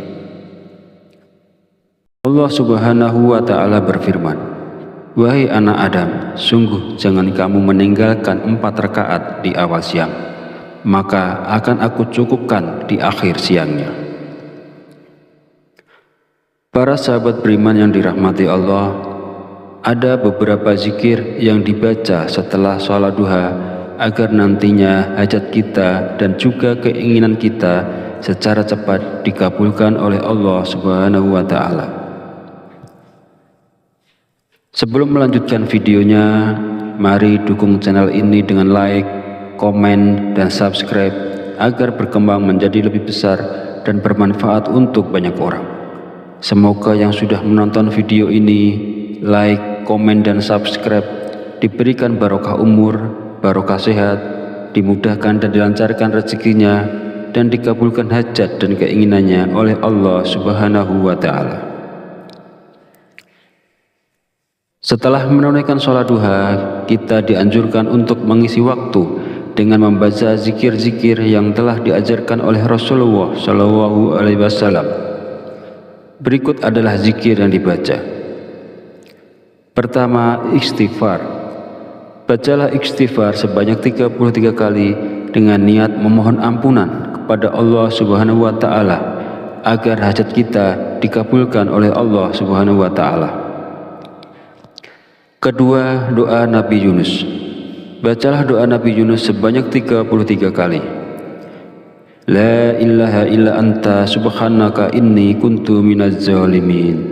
Allah Subhanahu wa Ta'ala berfirman, "Wahai anak Adam, sungguh jangan kamu meninggalkan 4 rakaat di awal siang, maka akan aku cukupkan di akhir siangnya." Para sahabat beriman yang dirahmati Allah, ada beberapa zikir yang dibaca setelah sholat duha agar nantinya hajat kita dan juga keinginan kita secara cepat dikabulkan oleh Allah Subhanahu wa Ta'ala. Sebelum melanjutkan videonya, mari dukung channel ini dengan like, komen, dan subscribe agar berkembang menjadi lebih besar dan bermanfaat untuk banyak orang. Semoga yang sudah menonton video ini, like, komen, dan subscribe diberikan barokah umur, barokah sehat, dimudahkan dan dilancarkan rezekinya, dan dikabulkan hajat dan keinginannya oleh Allah Subhanahu wa Ta'ala. Setelah menunaikan sholat duha, kita dianjurkan untuk mengisi waktu dengan membaca zikir-zikir yang telah diajarkan oleh Rasulullah Shallallahu Alaihi Wasallam. Berikut adalah zikir yang dibaca. Pertama, istighfar. Bacalah istighfar sebanyak 33 kali dengan niat memohon ampunan kepada Allah Subhanahu wa Ta'ala agar hajat kita dikabulkan oleh Allah Subhanahu wa Ta'ala. Kedua, doa Nabi Yunus. Bacalah doa Nabi Yunus sebanyak 33 kali. La ilaha illa anta subhanaka inni kuntu minaz zalimin.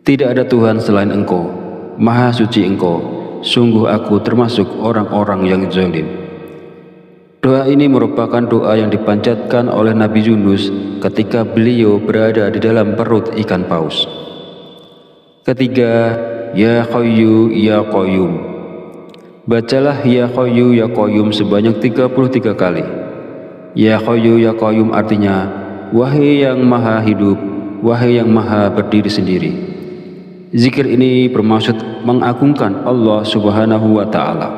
Tidak ada Tuhan selain Engkau, Maha suci Engkau, sungguh aku termasuk orang-orang yang zalim. Doa ini merupakan doa yang dipanjatkan oleh Nabi Yunus ketika beliau berada di dalam perut ikan paus. Ketiga, Ya Hayyu Ya Qayyum. Bacalah Ya Hayyu Ya Qayyum sebanyak 33 kali. Ya Hayyu Ya Qayyum artinya, wahai yang maha hidup, wahai yang maha berdiri sendiri. Zikir ini bermaksud mengagungkan Allah Subhanahu wa Ta'ala.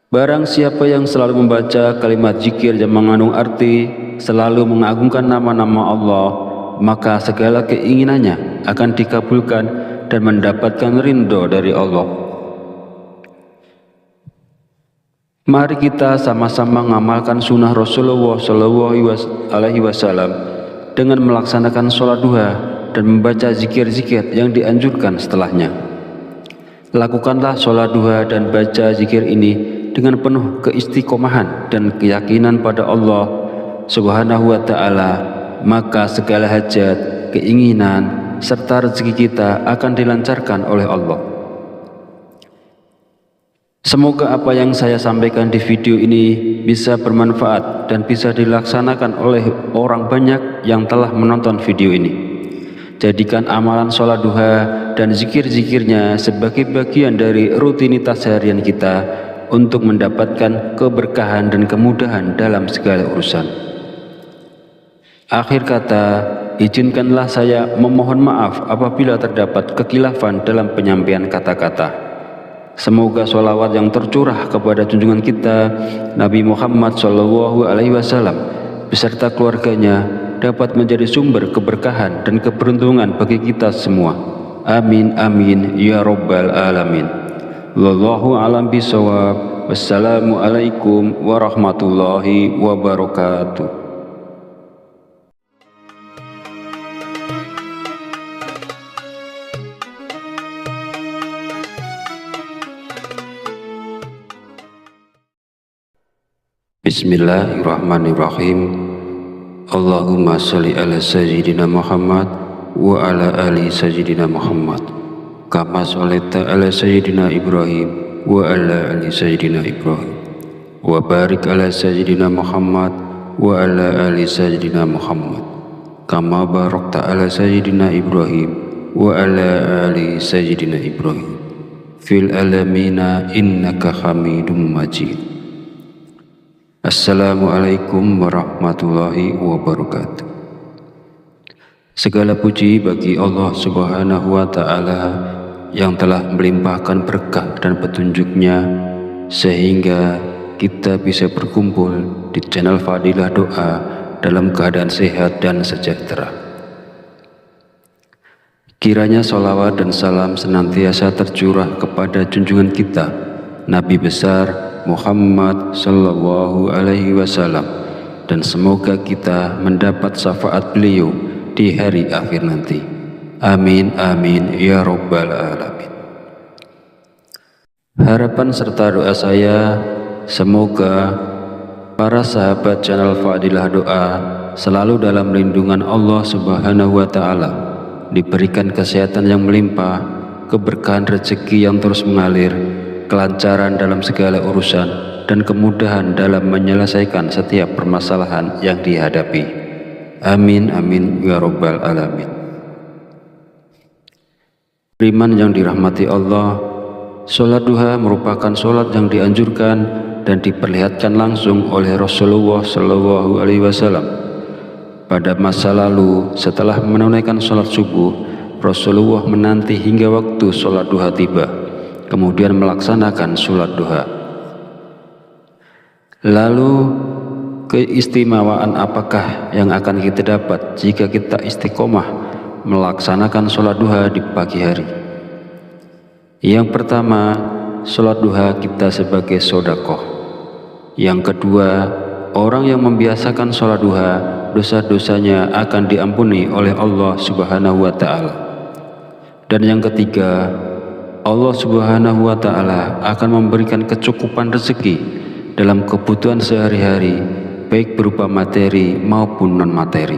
Barang siapa yang selalu membaca kalimat zikir yang mengandung arti selalu mengagungkan nama-nama Allah, maka segala keinginannya akan dikabulkan dan mendapatkan ridho dari Allah. Mari kita sama-sama mengamalkan sunnah Rasulullah Shallallahu Alaihi Wasallam dengan melaksanakan sholat duha dan membaca zikir-zikir yang dianjurkan setelahnya. Lakukanlah sholat duha dan baca zikir ini dengan penuh keistiqomahan dan keyakinan pada Allah Subhanahu wa Ta'ala, maka segala hajat, keinginan, serta rezeki kita akan dilancarkan oleh Allah. Semoga apa yang saya sampaikan di video ini bisa bermanfaat dan bisa dilaksanakan oleh orang banyak yang telah menonton video ini. Jadikan amalan sholat duha dan zikir-zikirnya sebagai bagian dari rutinitas harian kita untuk mendapatkan keberkahan dan kemudahan dalam segala urusan. Akhir kata, izinkanlah saya memohon maaf apabila terdapat kekhilafan dalam penyampaian kata-kata. Semoga sholawat yang tercurah kepada junjungan kita Nabi Muhammad Shallallahu Alaihi Wasallam beserta keluarganya dapat menjadi sumber keberkahan dan keberuntungan bagi kita semua. Amin amin ya robbal alamin. Wallahu a'lam bishawab. Wassalamualaikum warahmatullahi wabarakatuh. Bismillahirrahmanirrahim. Allahumma sholli ala sayyidina Muhammad wa ala ali sayyidina Muhammad kama sholaita ala sayyidina Ibrahim wa ala ali sayyidina Ibrahim wa barik ala sayyidina Muhammad wa ala ali sayyidina Muhammad kama barakta ala sayyidina Ibrahim wa ala ali sayyidina Ibrahim fil alamina innaka hamidum majid. Assalamualaikum warahmatullahi wabarakatuh. Segala puji bagi Allah Subhanahu wa Ta'ala yang telah melimpahkan berkah dan petunjuknya sehingga kita bisa berkumpul di channel Fadilah Doa dalam keadaan sehat dan sejahtera. Kiranya sholawat dan salam senantiasa tercurah kepada junjungan kita Nabi besar Muhammad Sallallahu Alaihi Wasallam, dan semoga kita mendapat syafaat beliau di hari akhir nanti. Amin amin ya robbal alamin. Harapan serta doa saya, semoga para sahabat channel Fadilah Doa selalu dalam lindungan Allah Subhanahu wa Ta'ala, diberikan kesehatan yang melimpah, keberkahan rezeki yang terus mengalir, kelancaran dalam segala urusan, dan kemudahan dalam menyelesaikan setiap permasalahan yang dihadapi. Amin amin ya robbal alamin. Beriman yang dirahmati Allah, sholat duha merupakan sholat yang dianjurkan dan diperlihatkan langsung oleh Rasulullah SAW. Pada masa lalu, setelah menunaikan sholat subuh, Rasulullah menanti hingga waktu sholat duha tiba, kemudian melaksanakan sholat duha. Lalu, keistimewaan apakah yang akan kita dapat jika kita istiqomah melaksanakan sholat duha di pagi hari? Yang pertama, sholat duha kita sebagai sodakoh. Yang kedua, orang yang membiasakan sholat duha, dosa-dosanya akan diampuni oleh Allah Subhanahu wa Ta'ala. Dan yang ketiga, Allah Subhanahu wa Ta'ala akan memberikan kecukupan rezeki dalam kebutuhan sehari-hari, baik berupa materi maupun non-materi.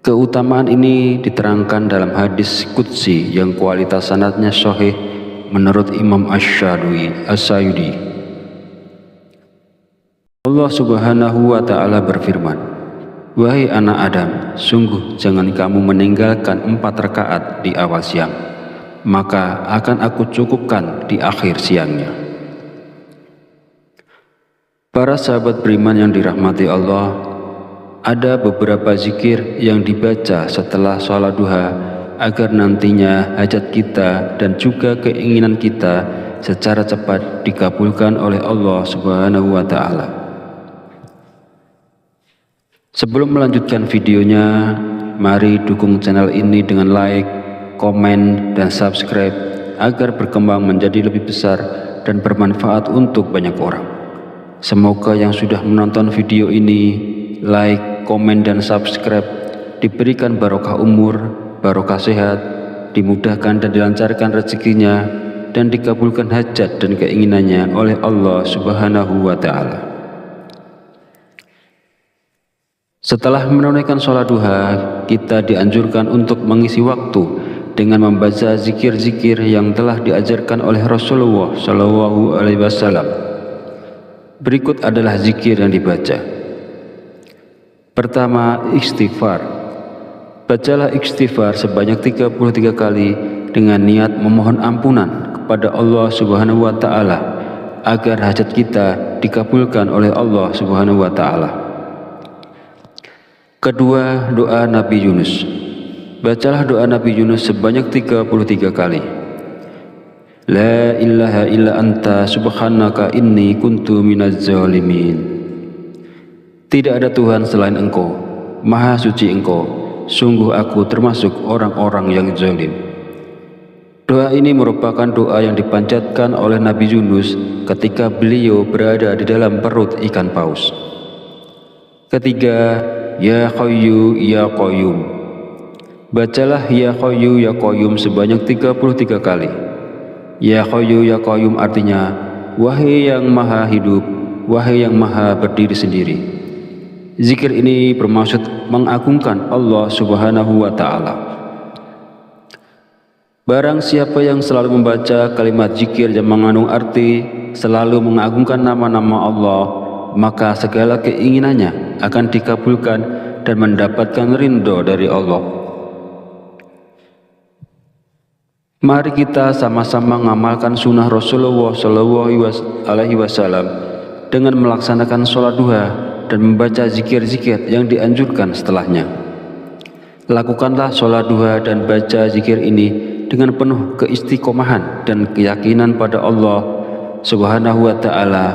Keutamaan ini diterangkan dalam hadis qudsi yang kualitas sanadnya sahih menurut Imam Asy-Syayudi. Allah Subhanahu wa Ta'ala berfirman, "Wahai anak Adam, sungguh jangan kamu meninggalkan 4 rakaat di awal siang, maka akan aku cukupkan di akhir siangnya." Para sahabat beriman yang dirahmati Allah, ada beberapa zikir yang dibaca setelah sholat duha agar nantinya hajat kita dan juga keinginan kita secara cepat dikabulkan oleh Allah Subhanahu wa Ta'ala. Sebelum melanjutkan videonya, mari dukung channel ini dengan like, komen, dan subscribe agar berkembang menjadi lebih besar dan bermanfaat untuk banyak orang. Semoga yang sudah menonton video ini, like, komen, dan subscribe diberikan barokah umur, barokah sehat, dimudahkan dan dilancarkan rezekinya, dan dikabulkan hajat dan keinginannya oleh Allah Subhanahu wa Ta'ala. Setelah menunaikan sholat duha, kita dianjurkan untuk mengisi waktu dengan membaca zikir-zikir yang telah diajarkan oleh Rasulullah SAW. Berikut adalah zikir yang dibaca. Pertama, istighfar. Bacalah istighfar sebanyak 33 kali dengan niat memohon ampunan kepada Allah Subhanahu wa Ta'ala agar hajat kita dikabulkan oleh Allah Subhanahu wa Ta'ala. Kedua, doa Nabi Yunus. Bacalah doa Nabi Yunus sebanyak 33 kali. La ilaha illa anta subhanaka inni kuntu minaz zalimin. Tidak ada Tuhan selain Engkau, Maha suci Engkau, sungguh aku termasuk orang-orang yang zalim. Doa ini merupakan doa yang dipanjatkan oleh Nabi Yunus ketika beliau berada di dalam perut ikan paus. Ketiga, Ya Hayyu Ya Qayyum. Bacalah Ya Hayyu Ya Qayyum sebanyak 33 kali. Ya Hayyu Ya Qayyum artinya, wahai yang maha hidup, wahai yang maha berdiri sendiri. Zikir ini bermaksud mengagungkan Allah Subhanahu wa Ta'ala. Barang siapa yang selalu membaca kalimat zikir yang mengandung arti selalu mengagungkan nama-nama Allah, maka segala keinginannya akan dikabulkan dan mendapatkan ridho dari Allah. Mari kita sama-sama mengamalkan sunnah Rasulullah SAW dengan melaksanakan sholat duha dan membaca zikir-zikir yang dianjurkan setelahnya. Lakukanlah sholat duha dan baca zikir ini dengan penuh keistiqomahan dan keyakinan pada Allah Subhanahu wa Ta'ala,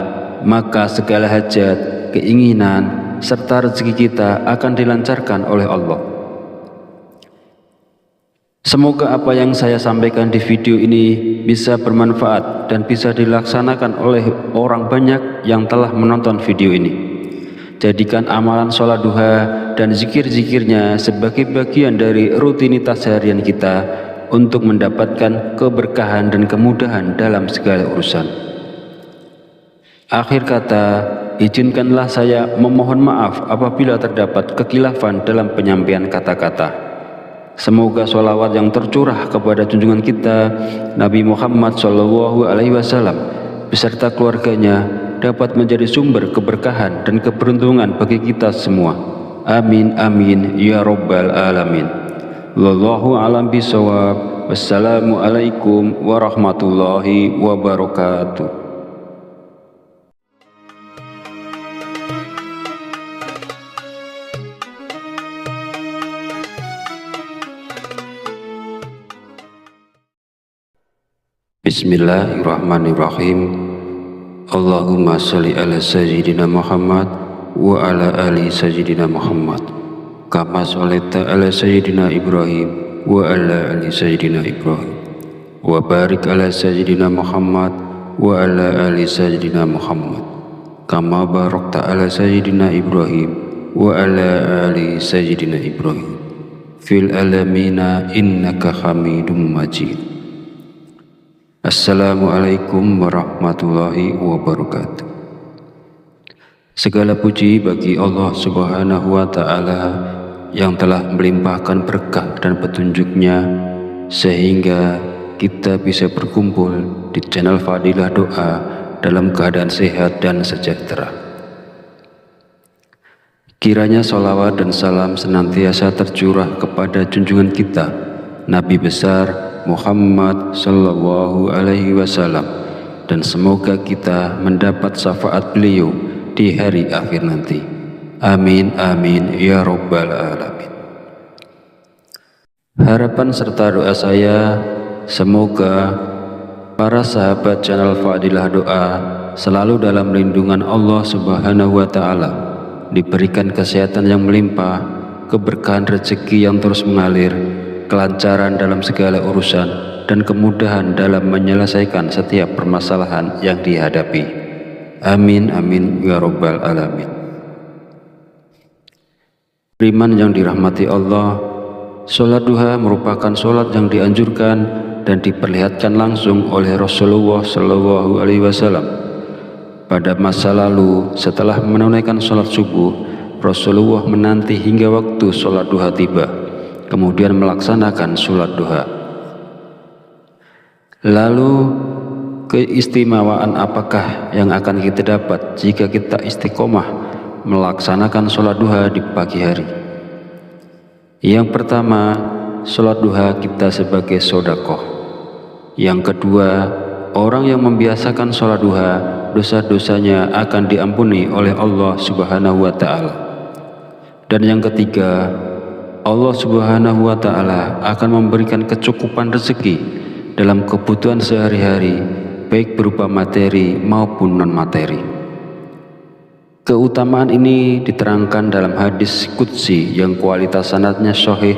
maka segala hajat, keinginan, serta rezeki kita akan dilancarkan oleh Allah. Semoga apa yang saya sampaikan di video ini bisa bermanfaat dan bisa dilaksanakan oleh orang banyak yang telah menonton video ini. Jadikan amalan sholat duha dan zikir-zikirnya sebagai bagian dari rutinitas harian kita untuk mendapatkan keberkahan dan kemudahan dalam segala urusan. Akhir kata, izinkanlah saya memohon maaf apabila terdapat kekhilafan dalam penyampaian kata-kata. Semoga sholawat yang tercurah kepada junjungan kita Nabi Muhammad SAW beserta keluarganya dapat menjadi sumber keberkahan dan keberuntungan bagi kita semua. Amin amin ya rabbal alamin. Wallahu a'lam bishawab. Wassalamualaikum warahmatullahi wabarakatuh. Bismillahirrahmanirrahim. Allahumma sholli ala sayyidina Muhammad wa ala ali sayyidina Muhammad kama sholaita ala sayyidina Ibrahim wa ala ali sayyidina Ibrahim wa barik ala sayyidina Muhammad wa ala ali sayyidina Muhammad kama barakta ala sayyidina Ibrahim wa ala ali sayyidina Ibrahim fil alamina innaka hamidum majid. Assalamualaikum warahmatullahi wabarakatuh. Segala puji bagi Allah Subhanahu wa Ta'ala yang telah melimpahkan berkah dan petunjuknya sehingga kita bisa berkumpul di channel Fadilah Doa dalam keadaan sehat dan sejahtera. Kiranya sholawat dan salam senantiasa tercurah kepada junjungan kita Nabi besar Muhammad Sallallahu Alaihi Wasallam, dan semoga kita mendapat syafaat beliau di hari akhir nanti. Amin amin ya Rabbal Alamin. Harapan serta doa saya, semoga para sahabat channel Fadilah Doa selalu dalam lindungan Allah Subhanahu wa Ta'ala, diberikan kesehatan yang melimpah, keberkahan rezeki yang terus mengalir, kelancaran dalam segala urusan, dan kemudahan dalam menyelesaikan setiap permasalahan yang dihadapi. Amin amin ya Rabbal Alamin. Beriman yang dirahmati Allah, sholat duha merupakan sholat yang dianjurkan dan diperlihatkan langsung oleh Rasulullah Shallallahu Alaihi Wasallam. Pada masa lalu, setelah menunaikan sholat subuh, Rasulullah menanti hingga waktu sholat duha tiba, kemudian melaksanakan sholat duha. Lalu keistimewaan apakah yang akan kita dapat jika kita istiqomah melaksanakan sholat duha di pagi hari? Yang pertama, sholat duha kita sebagai sedekah. Yang kedua, orang yang membiasakan sholat duha, dosa-dosanya akan diampuni oleh Allah Subhanahu wa Ta'ala. Dan yang ketiga, Allah Subhanahu wa Ta'ala akan memberikan kecukupan rezeki dalam kebutuhan sehari-hari, baik berupa materi maupun non-materi. Keutamaan ini diterangkan dalam hadis qudsi yang kualitas sanadnya sahih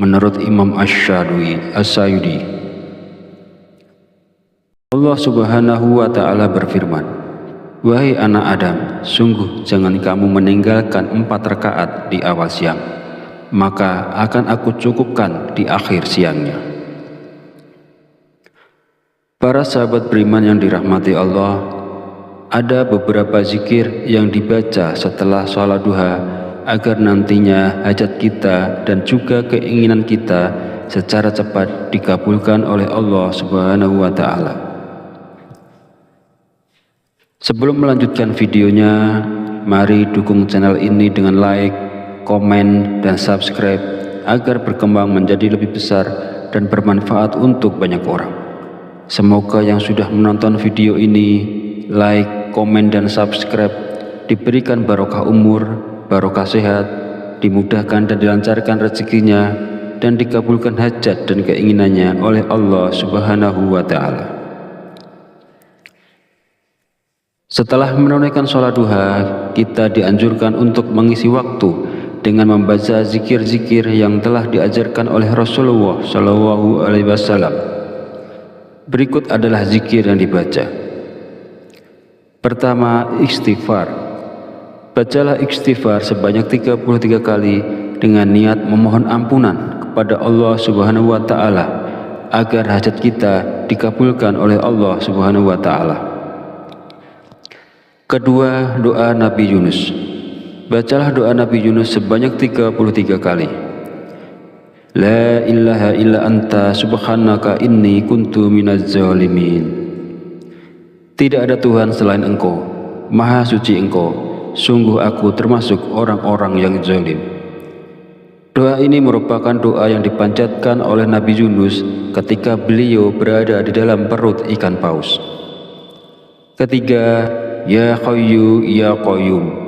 menurut Imam Asy-Syayudi. Allah Subhanahu wa Ta'ala berfirman, "Wahai anak Adam, sungguh jangan kamu meninggalkan 4 rakaat di awal siang, maka akan aku cukupkan di akhir siangnya." Para sahabat beriman yang dirahmati Allah, ada beberapa zikir yang dibaca setelah sholat duha agar nantinya hajat kita dan juga keinginan kita secara cepat dikabulkan oleh Allah Subhanahu wa Ta'ala. Sebelum melanjutkan videonya, mari dukung channel ini dengan like, komen, dan subscribe agar berkembang menjadi lebih besar dan bermanfaat untuk banyak orang. Semoga yang sudah menonton video ini, like, komen, dan subscribe diberikan barokah umur, barokah sehat, dimudahkan dan dilancarkan rezekinya, dan dikabulkan hajat dan keinginannya oleh Allah Subhanahu wa Ta'ala. Setelah menunaikan sholat duha, kita dianjurkan untuk mengisi waktu dengan membaca zikir-zikir yang telah diajarkan oleh Rasulullah Shallallahu Alaihi Wasallam. Berikut adalah zikir yang dibaca. Pertama, istighfar. Bacalah istighfar sebanyak 33 kali dengan niat memohon ampunan kepada Allah Subhanahu wa Ta'ala agar hajat kita dikabulkan oleh Allah Subhanahu wa Ta'ala. Kedua, doa Nabi Yunus. Bacalah doa Nabi Yunus sebanyak 33 kali. La ilaha illa anta subhanaka inni kuntu minaz zalimin. Tidak ada Tuhan selain Engkau, Maha suci Engkau, sungguh aku termasuk orang-orang yang zalim. Doa ini merupakan doa yang dipanjatkan oleh Nabi Yunus ketika beliau berada di dalam perut ikan paus. Ketiga, Ya Hayyu Ya Qayyum.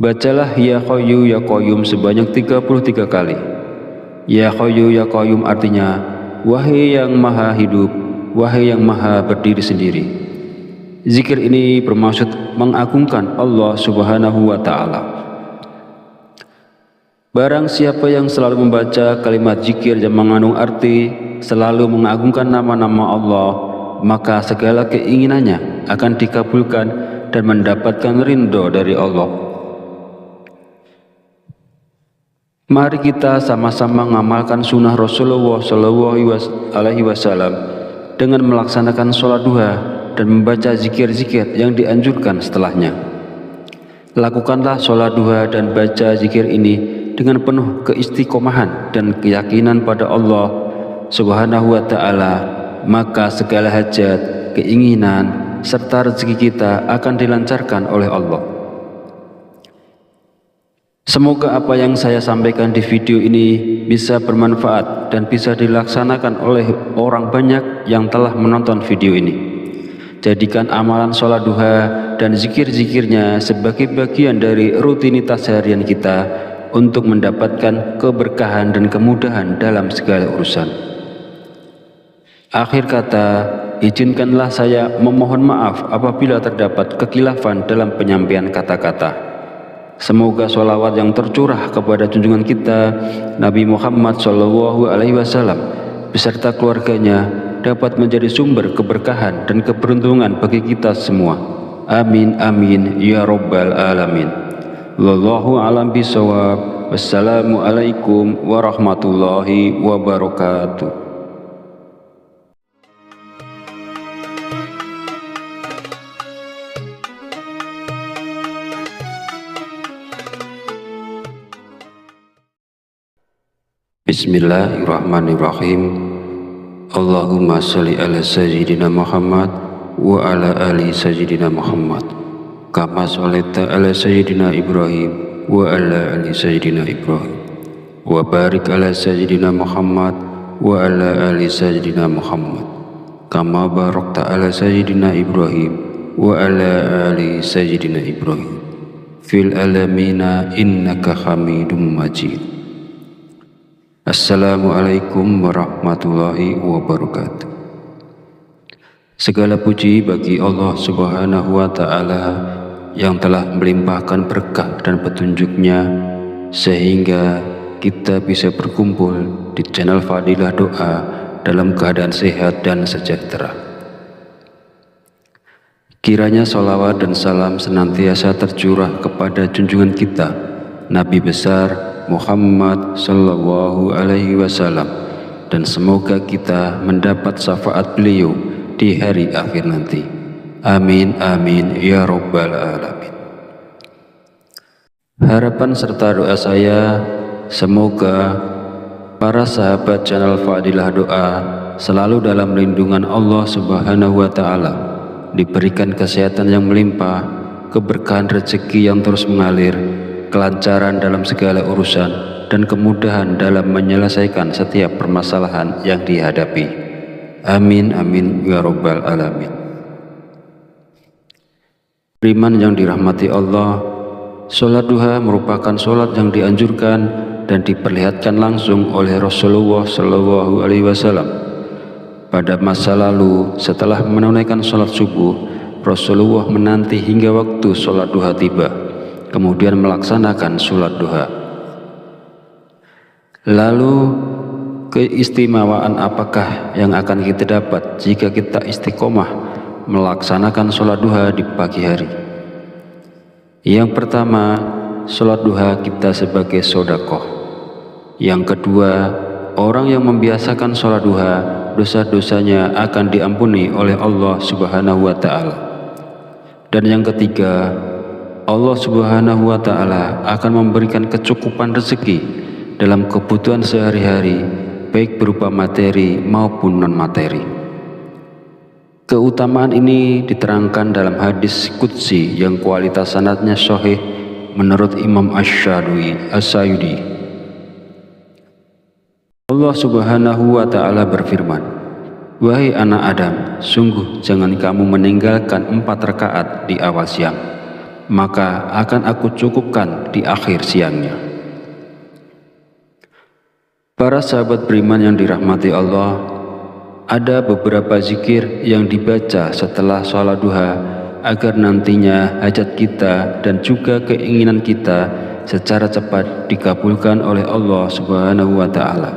Bacalah Ya Hayyu Ya Qayyum sebanyak 33 kali. Ya Hayyu Ya Qayyum artinya, wahai yang maha hidup, wahai yang maha berdiri sendiri. Zikir ini bermaksud mengagungkan Allah Subhanahu wa Ta'ala. Barang siapa yang selalu membaca kalimat zikir yang mengandung arti selalu mengagungkan nama-nama Allah, maka segala keinginannya akan dikabulkan dan mendapatkan ridho dari Allah. Mari kita sama-sama mengamalkan sunnah Rasulullah SAW dengan melaksanakan sholat duha dan membaca zikir-zikir yang dianjurkan setelahnya. Lakukanlah sholat duha dan baca zikir ini dengan penuh keistiqomahan dan keyakinan pada Allah Subhanahu wa Ta'ala, maka segala hajat, keinginan, serta rezeki kita akan dilancarkan oleh Allah. Semoga apa yang saya sampaikan di video ini bisa bermanfaat dan bisa dilaksanakan oleh orang banyak yang telah menonton video ini. Jadikan amalan sholat duha dan zikir-zikirnya sebagai bagian dari rutinitas harian kita untuk mendapatkan keberkahan dan kemudahan dalam segala urusan. Akhir kata, izinkanlah saya memohon maaf apabila terdapat kekhilafan dalam penyampaian kata-kata. Semoga sholawat yang tercurah kepada junjungan kita Nabi Muhammad SAW beserta keluarganya dapat menjadi sumber keberkahan dan keberuntungan bagi kita semua. Amin amin ya rabbal alamin. Wallahu a'lam bishawab. Wassalamualaikum warahmatullahi wabarakatuh. Bismillahirrahmanirrahim. Allahumma sholli ala sayyidina Muhammad wa ala ali sayyidina Muhammad kama sholaita ala sayyidina Ibrahim wa ala ali sayyidina Ibrahim wa barik ala sayyidina Muhammad wa ala ali sayyidina Muhammad kama barakta ala sayyidina Ibrahim wa ala ali sayyidina Ibrahim fil alamina innaka Hamidum Majid. Assalamualaikum warahmatullahi wabarakatuh. Segala puji bagi Allah Subhanahu wa Ta'ala yang telah melimpahkan berkah dan petunjuknya sehingga kita bisa berkumpul di channel Fadilah Doa dalam keadaan sehat dan sejahtera. Kiranya sholawat dan salam senantiasa tercurah kepada junjungan kita Nabi besar Muhammad sallallahu alaihi wasallam, dan semoga kita mendapat syafaat beliau di hari akhir nanti. Amin amin ya rabbal alamin. Harapan serta doa saya semoga para sahabat channel Fadilah Doa selalu dalam lindungan Allah Subhanahu wa Ta'ala, diberikan kesehatan yang melimpah, keberkahan rezeki yang terus mengalir, kelancaran dalam segala urusan, dan kemudahan dalam menyelesaikan setiap permasalahan yang dihadapi. Amin amin ya rabbal alamin. Beriman yang dirahmati Allah, sholat duha merupakan sholat yang dianjurkan dan diperlihatkan langsung oleh Rasulullah SAW. Pada masa lalu, setelah menunaikan sholat subuh, Rasulullah menanti hingga waktu sholat duha tiba, kemudian melaksanakan sholat duha. Lalu keistimewaan apakah yang akan kita dapat jika kita istiqomah melaksanakan sholat duha di pagi hari? Yang pertama, sholat duha kita sebagai sedekah. Yang kedua, orang yang membiasakan sholat duha, dosa-dosanya akan diampuni oleh Allah Subhanahu wa Ta'ala. Dan yang ketiga, Allah Subhanahu wa Ta'ala akan memberikan kecukupan rezeki dalam kebutuhan sehari-hari, baik berupa materi maupun non-materi. Keutamaan ini diterangkan dalam hadis qudsi yang kualitas sanadnya sahih menurut Imam Asy-Syayudi. Allah Subhanahu wa Ta'ala berfirman, "Wahai anak Adam, sungguh jangan kamu meninggalkan 4 rakaat di awal siang, maka akan aku cukupkan di akhir siangnya." Para sahabat beriman yang dirahmati Allah, Ada beberapa zikir yang dibaca setelah sholat duha agar nantinya hajat kita dan juga keinginan kita secara cepat dikabulkan oleh Allah Subhanahu wa Ta'ala.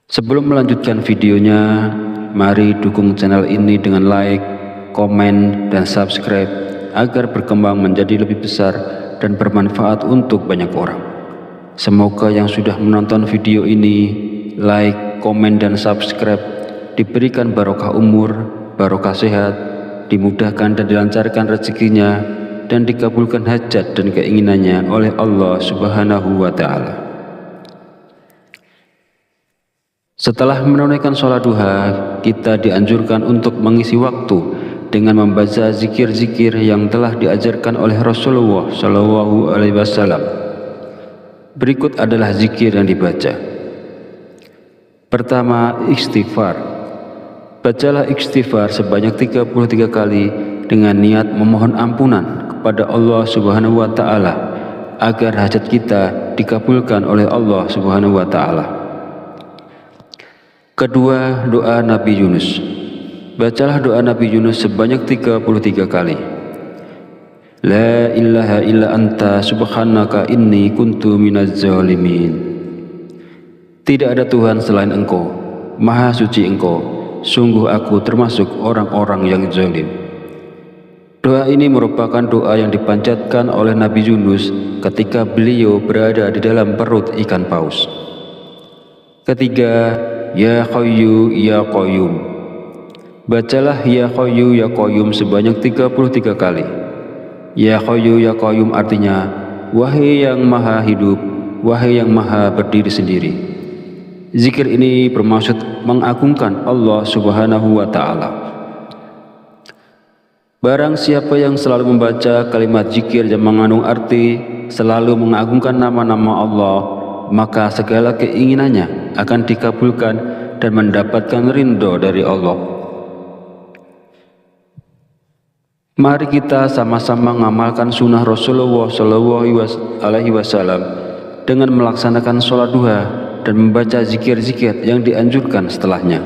Sebelum melanjutkan videonya, mari dukung channel ini dengan like, komen, dan subscribe agar berkembang menjadi lebih besar dan bermanfaat untuk banyak orang. Semoga yang sudah menonton video ini, like, komen, dan subscribe diberikan barokah umur, barokah sehat, dimudahkan dan dilancarkan rezekinya, dan dikabulkan hajat dan keinginannya oleh Allah Subhanahu wa Ta'ala. Setelah menunaikan sholat duha, kita dianjurkan untuk mengisi waktu dengan membaca zikir-zikir yang telah diajarkan oleh Rasulullah Shallallahu Alaihi Wasallam. Berikut adalah zikir yang dibaca. Pertama, istighfar. Bacalah istighfar sebanyak 33 kali dengan niat memohon ampunan kepada Allah Subhanahu wa Ta'ala agar hajat kita dikabulkan oleh Allah Subhanahu wa Ta'ala. Kedua, doa Nabi Yunus. Bacalah doa Nabi Yunus sebanyak 33 kali. La ilaha illa anta subhanaka inni kuntu minaz zalimin. Tidak ada Tuhan selain Engkau, Maha Suci Engkau, sungguh aku termasuk orang-orang yang zalim. Doa ini merupakan doa yang dipanjatkan oleh Nabi Yunus ketika beliau berada di dalam perut ikan paus. Ketiga, Ya Hayyu Ya Qayyum. Bacalah Ya Hayyu Ya Qayyum sebanyak 33 kali. Ya Hayyu Ya Qayyum artinya, wahai yang maha hidup, wahai yang maha berdiri sendiri. Zikir ini bermaksud mengagungkan Allah Subhanahu wa Ta'ala. Barang siapa yang selalu membaca kalimat zikir yang mengandung arti selalu mengagungkan nama-nama Allah, maka segala keinginannya akan dikabulkan dan mendapatkan ridho dari Allah. Mari kita sama-sama mengamalkan sunnah Rasulullah Shallallahu Alaihi Wasallam dengan melaksanakan sholat duha dan membaca zikir-zikir yang dianjurkan setelahnya.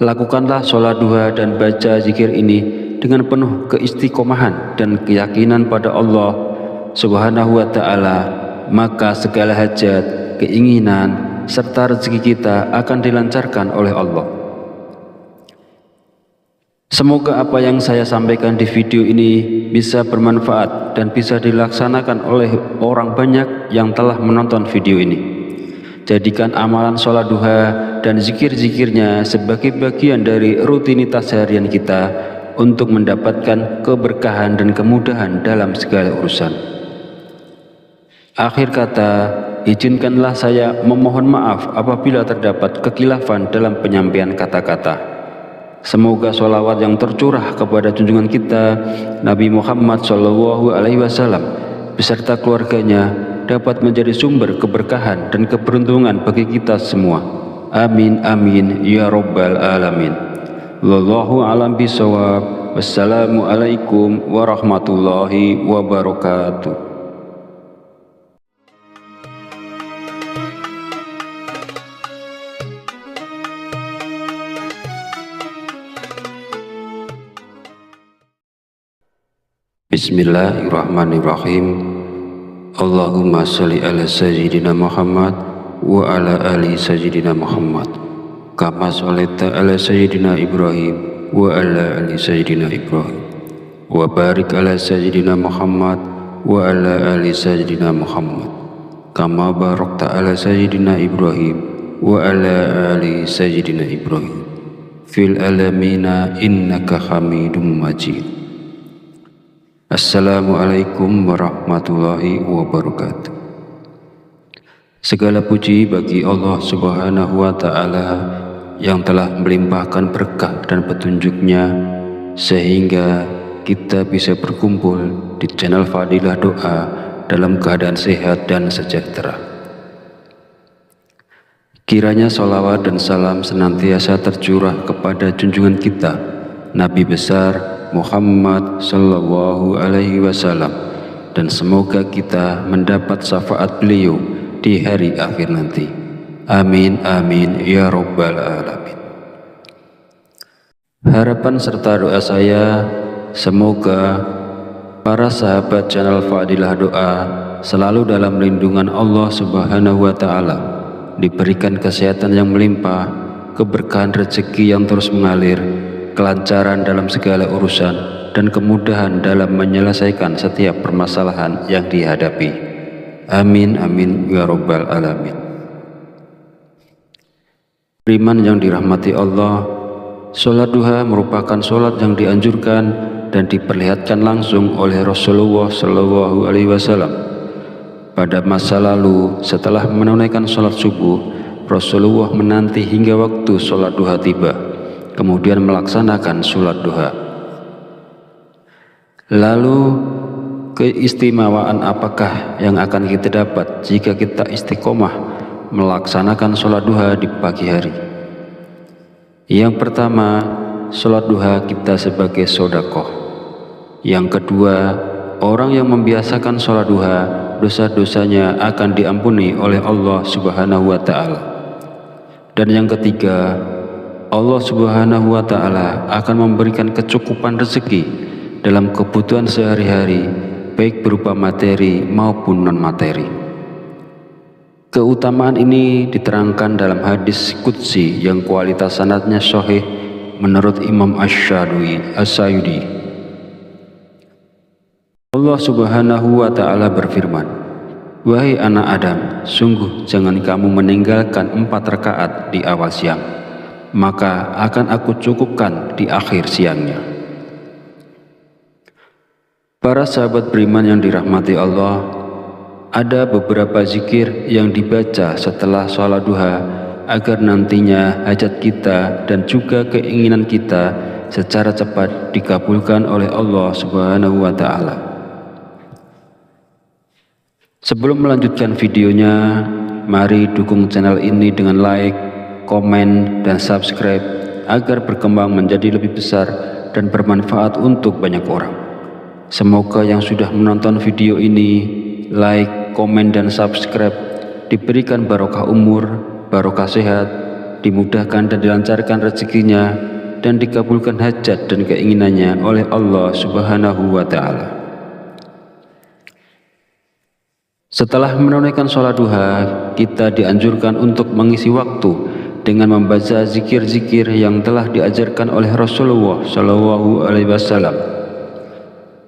Lakukanlah sholat duha dan baca zikir ini dengan penuh keistiqomahan dan keyakinan pada Allah Subhanahu wa Ta'ala, maka segala hajat, keinginan, serta rezeki kita akan dilancarkan oleh Allah. Semoga apa yang saya sampaikan di video ini bisa bermanfaat dan bisa dilaksanakan oleh orang banyak yang telah menonton video ini. Jadikan amalan sholat duha dan zikir-zikirnya sebagai bagian dari rutinitas harian kita untuk mendapatkan keberkahan dan kemudahan dalam segala urusan. Akhir kata, izinkanlah saya memohon maaf apabila terdapat kekhilafan dalam penyampaian kata-kata. Semoga sholawat yang tercurah kepada junjungan kita Nabi Muhammad Shallallahu Alaihi Wasallam beserta keluarganya dapat menjadi sumber keberkahan dan keberuntungan bagi kita semua. Amin amin ya rabbal alamin. Wallahu a'lam bishawab. Wassalamualaikum warahmatullahi wabarakatuh. Bismillahirrahmanirrahim. Allahumma sholli ala sayyidina Muhammad wa ala ali sayyidina Muhammad kama sholaita ala sayyidina Ibrahim wa ala ali sayyidina Ibrahim wa barik ala sayyidina Muhammad wa ala ali sayyidina Muhammad kama barakta ala sayyidina Ibrahim wa ala ali sayyidina Ibrahim fil alamina innaka hamidum majid. Assalamualaikum warahmatullahi wabarakatuh. Segala puji bagi Allah Subhanahu wa Ta'ala yang telah melimpahkan berkah dan petunjuknya sehingga kita bisa berkumpul di channel Fadilah Doa dalam keadaan sehat dan sejahtera. Kiranya sholawat dan salam senantiasa tercurah kepada junjungan kita Nabi besar Muhammad Sallallahu Alaihi Wasallam, dan semoga kita mendapat syafaat beliau di hari akhir nanti. Amin amin ya rabbal alamin. Harapan serta doa saya, semoga para sahabat channel Fadilah Doa selalu dalam lindungan Allah Subhanahu wa Ta'ala, diberikan kesehatan yang melimpah, keberkahan rezeki yang terus mengalir, kelancaran dalam segala urusan, dan kemudahan dalam menyelesaikan setiap permasalahan yang dihadapi. Amin amin ya rabbal alamin. Beriman yang dirahmati Allah, sholat duha merupakan sholat yang dianjurkan dan diperlihatkan langsung oleh Rasulullah Shallallahu Alaihi Wasallam. Pada masa lalu, setelah menunaikan sholat subuh, Rasulullah menanti hingga waktu sholat duha tiba, kemudian melaksanakan sholat duha. Lalu, keistimewaan apakah yang akan kita dapat jika kita istiqomah melaksanakan sholat duha di pagi hari? Yang pertama, sholat duha kita sebagai sodakoh. Yang kedua, orang yang membiasakan sholat duha, dosa-dosanya akan diampuni oleh Allah Subhanahu wa Ta'ala. Dan yang ketiga, Allah Subhanahu wa Ta'ala akan memberikan kecukupan rezeki dalam kebutuhan sehari-hari, baik berupa materi maupun non-materi. Keutamaan ini diterangkan dalam hadis qudsi yang kualitas sanadnya sahih menurut Imam Asy-Syayudi. Allah Subhanahu wa Ta'ala berfirman, "Wahai anak Adam, sungguh jangan kamu meninggalkan 4 rakaat di awal siang, maka akan aku cukupkan di akhir siangnya." Para sahabat beriman yang dirahmati Allah, ada beberapa zikir yang dibaca setelah sholat duha agar nantinya hajat kita dan juga keinginan kita secara cepat dikabulkan oleh Allah Subhanahu wa Ta'ala. Sebelum melanjutkan videonya, mari dukung channel ini dengan like, komen, dan subscribe agar berkembang menjadi lebih besar dan bermanfaat untuk banyak orang. Semoga yang sudah menonton video ini, like, komen, dan subscribe diberikan barokah umur, barokah sehat, dimudahkan dan dilancarkan rezekinya, dan dikabulkan hajat dan keinginannya oleh Allah Subhanahu wa Ta'ala. Setelah menunaikan sholat duha, kita dianjurkan untuk mengisi waktu dengan membaca zikir-zikir yang telah diajarkan oleh Rasulullah Shallallahu Alaihi Wasallam.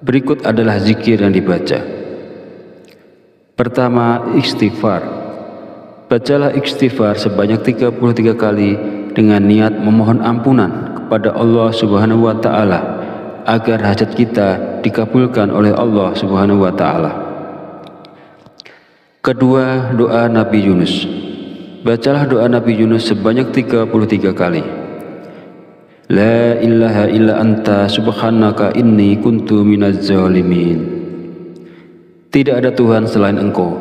Berikut adalah zikir yang dibaca. Pertama, istighfar. Bacalah istighfar sebanyak 33 kali dengan niat memohon ampunan kepada Allah Subhanahu wa Ta'ala agar hajat kita dikabulkan oleh Allah Subhanahu wa Ta'ala. Kedua, doa Nabi Yunus. Bacalah doa Nabi Yunus sebanyak 33 kali. La ilaha illa anta subhanaka inni kuntu minaz zalimin. Tidak ada Tuhan selain Engkau,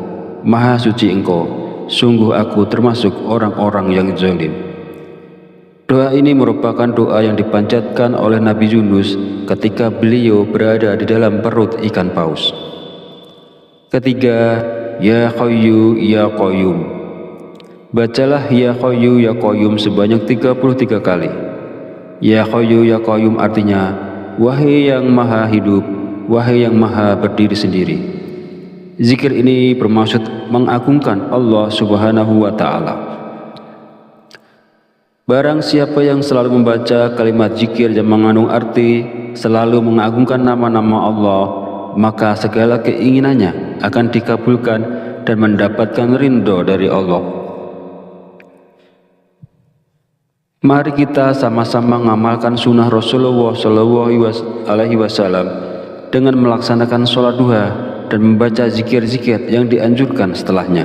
Maha Suci Engkau, sungguh aku termasuk orang-orang yang zalim. Doa ini merupakan doa yang dipanjatkan oleh Nabi Yunus ketika beliau berada di dalam perut ikan paus. Ketiga, Ya Hayyu Ya Qayyum. Bacalah Ya Hayyu Ya Qayyum sebanyak 33 kali. Ya Hayyu Ya Qayyum artinya, wahai yang maha hidup, wahai yang maha berdiri sendiri. Zikir ini bermaksud mengagungkan Allah Subhanahu wa Ta'ala. Barang siapa yang selalu membaca kalimat zikir yang mengandung arti selalu mengagungkan nama-nama Allah, maka segala keinginannya akan dikabulkan dan mendapatkan ridho dari Allah. Mari kita sama-sama mengamalkan sunnah Rasulullah Shallallahu Alaihi Wasallam dengan melaksanakan sholat duha dan membaca zikir-zikir yang dianjurkan setelahnya.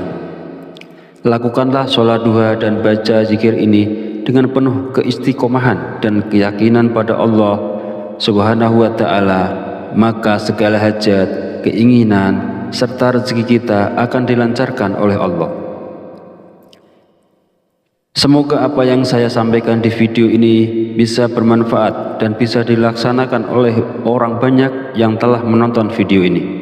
Lakukanlah sholat duha dan baca zikir ini dengan penuh keistiqomahan dan keyakinan pada Allah Subhanahu wa Ta'ala, maka segala hajat, keinginan, serta rezeki kita akan dilancarkan oleh Allah. Semoga apa yang saya sampaikan di video ini bisa bermanfaat dan bisa dilaksanakan oleh orang banyak yang telah menonton video ini.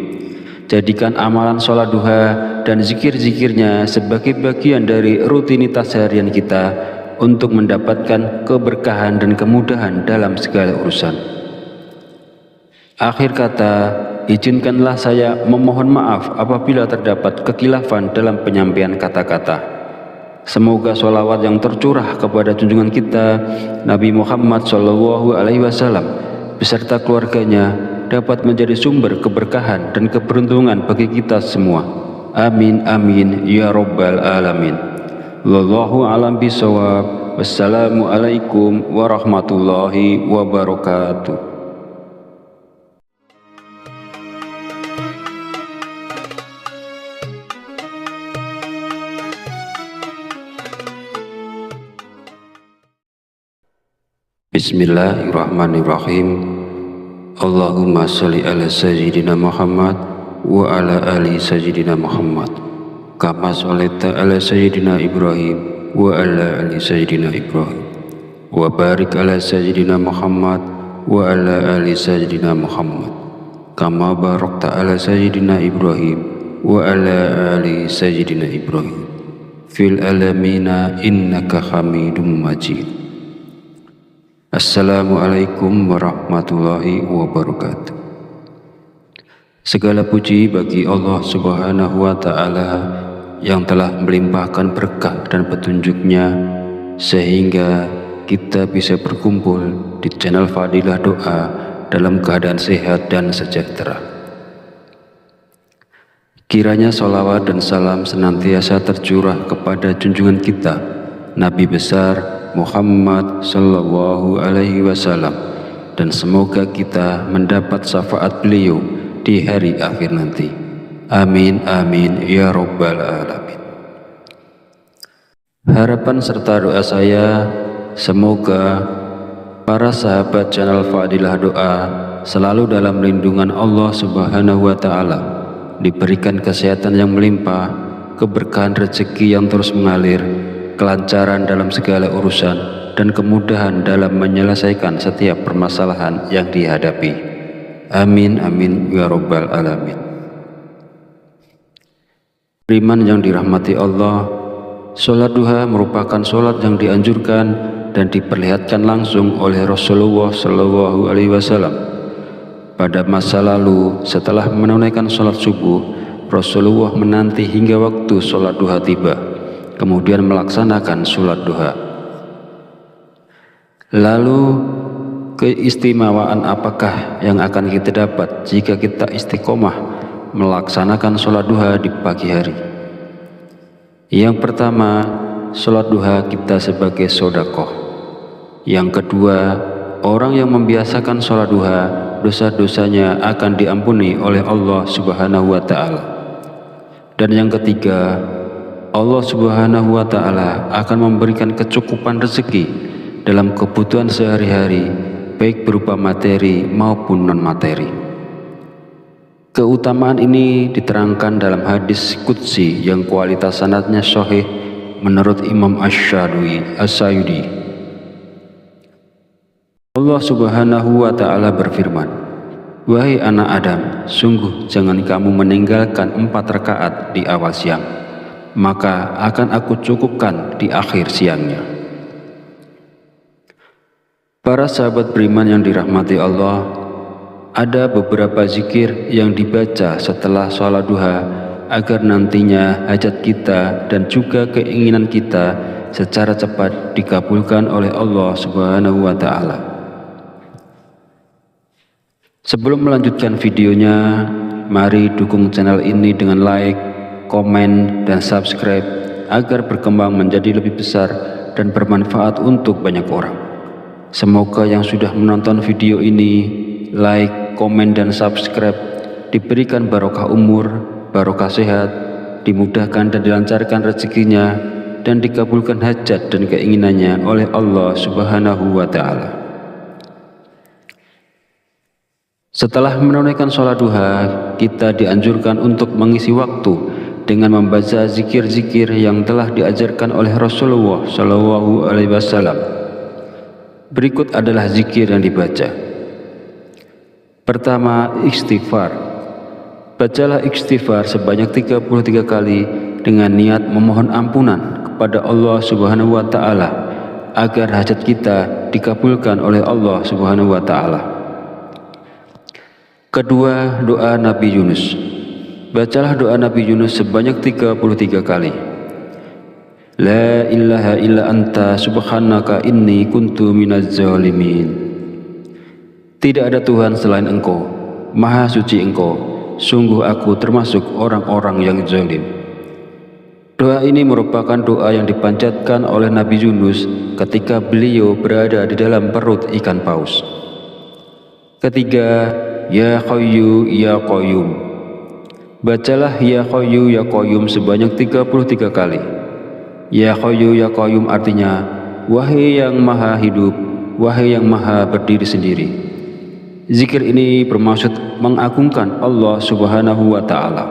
Jadikan amalan sholat duha dan zikir-zikirnya sebagai bagian dari rutinitas harian kita untuk mendapatkan keberkahan dan kemudahan dalam segala urusan. Akhir kata, izinkanlah saya memohon maaf apabila terdapat kekhilafan dalam penyampaian kata-kata. Semoga sholawat yang tercurah kepada junjungan kita Nabi Muhammad SAW beserta keluarganya dapat menjadi sumber keberkahan dan keberuntungan bagi kita semua. Amin amin ya rabbal alamin. Wallahu a'lam bishawab. Wassalamualaikum warahmatullahi wabarakatuh. Bismillahirrahmanirrahim. Allahumma sholli ala sayyidina Muhammad wa ala ali sayyidina Muhammad kama sholaita ala sayyidina Ibrahim wa ala ali sayyidina Ibrahim wa barik ala sayyidina Muhammad wa ala ali sayyidina Muhammad kama barakta ala sayyidina Ibrahim wa ala ali sayyidina Ibrahim fil alamina innaka hamidum majid. Assalamualaikum warahmatullahi wabarakatuh. Segala puji bagi Allah Subhanahu wa Ta'ala yang telah melimpahkan berkah dan petunjuknya sehingga kita bisa berkumpul di channel Fadilah Doa dalam keadaan sehat dan sejahtera. Kiranya sholawat dan salam senantiasa tercurah kepada junjungan kita Nabi besar Muhammad sallallahu alaihi wasallam, dan semoga kita mendapat syafaat beliau di hari akhir nanti. Amin amin ya rabbal alamin. Harapan serta doa saya semoga para sahabat channel Fadilah Doa selalu dalam lindungan Allah Subhanahu wa Ta'ala, diberikan kesehatan yang melimpah, keberkahan rezeki yang terus mengalir, kelancaran dalam segala urusan, dan kemudahan dalam menyelesaikan setiap permasalahan yang dihadapi. Amin amin ya rabbal alamin. Beriman yang dirahmati Allah, sholat duha merupakan sholat yang dianjurkan dan diperlihatkan langsung oleh Rasulullah SAW. Pada masa lalu, setelah menunaikan sholat subuh, Rasulullah menanti hingga waktu sholat duha tiba, kemudian melaksanakan sholat duha. Lalu keistimewaan apakah yang akan kita dapat jika kita istiqomah melaksanakan sholat duha di pagi hari? Yang pertama, sholat duha kita sebagai sedekah. Yang kedua, orang yang membiasakan sholat duha, dosa-dosanya akan diampuni oleh Allah Subhanahu wa Ta'ala. Dan yang ketiga, Allah Subhanahu wa Ta'ala akan memberikan kecukupan rezeki dalam kebutuhan sehari-hari, baik berupa materi maupun non-materi. Keutamaan ini diterangkan dalam hadis qudsi yang kualitas sanadnya sahih menurut Imam Asy-Syayudi. Allah Subhanahu wa Ta'ala berfirman, "Wahai anak Adam, sungguh jangan kamu meninggalkan 4 rakaat di awal siang, maka akan aku cukupkan di akhir siangnya." Para sahabat beriman yang dirahmati Allah, ada beberapa zikir yang dibaca setelah sholat duha agar nantinya hajat kita dan juga keinginan kita secara cepat dikabulkan oleh Allah Subhanahu wa Ta'ala. Sebelum melanjutkan videonya, mari dukung channel ini dengan like, komen, dan subscribe agar berkembang menjadi lebih besar dan bermanfaat untuk banyak orang. Semoga yang sudah menonton video ini, like, komen, dan subscribe diberikan barokah umur, barokah sehat, dimudahkan dan dilancarkan rezekinya, dan dikabulkan hajat dan keinginannya oleh Allah Subhanahu wa Ta'ala. Setelah menunaikan sholat duha, kita dianjurkan untuk mengisi waktu dengan membaca zikir-zikir yang telah diajarkan oleh Rasulullah SAW. Berikut adalah zikir yang dibaca. Pertama, istighfar. Bacalah istighfar sebanyak 33 kali dengan niat memohon ampunan kepada Allah Subhanahu wa Ta'ala agar hajat kita dikabulkan oleh Allah Subhanahu wa Ta'ala. Kedua, doa Nabi Yunus. Bacalah doa Nabi Yunus sebanyak 33 kali. La ilaha illa anta subhanaka inni kuntu minaz zalimin. Tidak ada Tuhan selain Engkau, Maha suci Engkau, sungguh aku termasuk orang-orang yang zalim. Doa ini merupakan doa yang dipanjatkan oleh Nabi Yunus ketika beliau berada di dalam perut ikan paus. Ketiga, Ya Qayyu Ya Qayyum. Bacalah Ya Qayyu Ya Qayyum sebanyak 33 kali. Ya Qayyu Ya Qayyum artinya, wahai yang maha hidup, wahai yang maha berdiri sendiri. Zikir ini bermaksud mengagungkan Allah Subhanahu wa Ta'ala.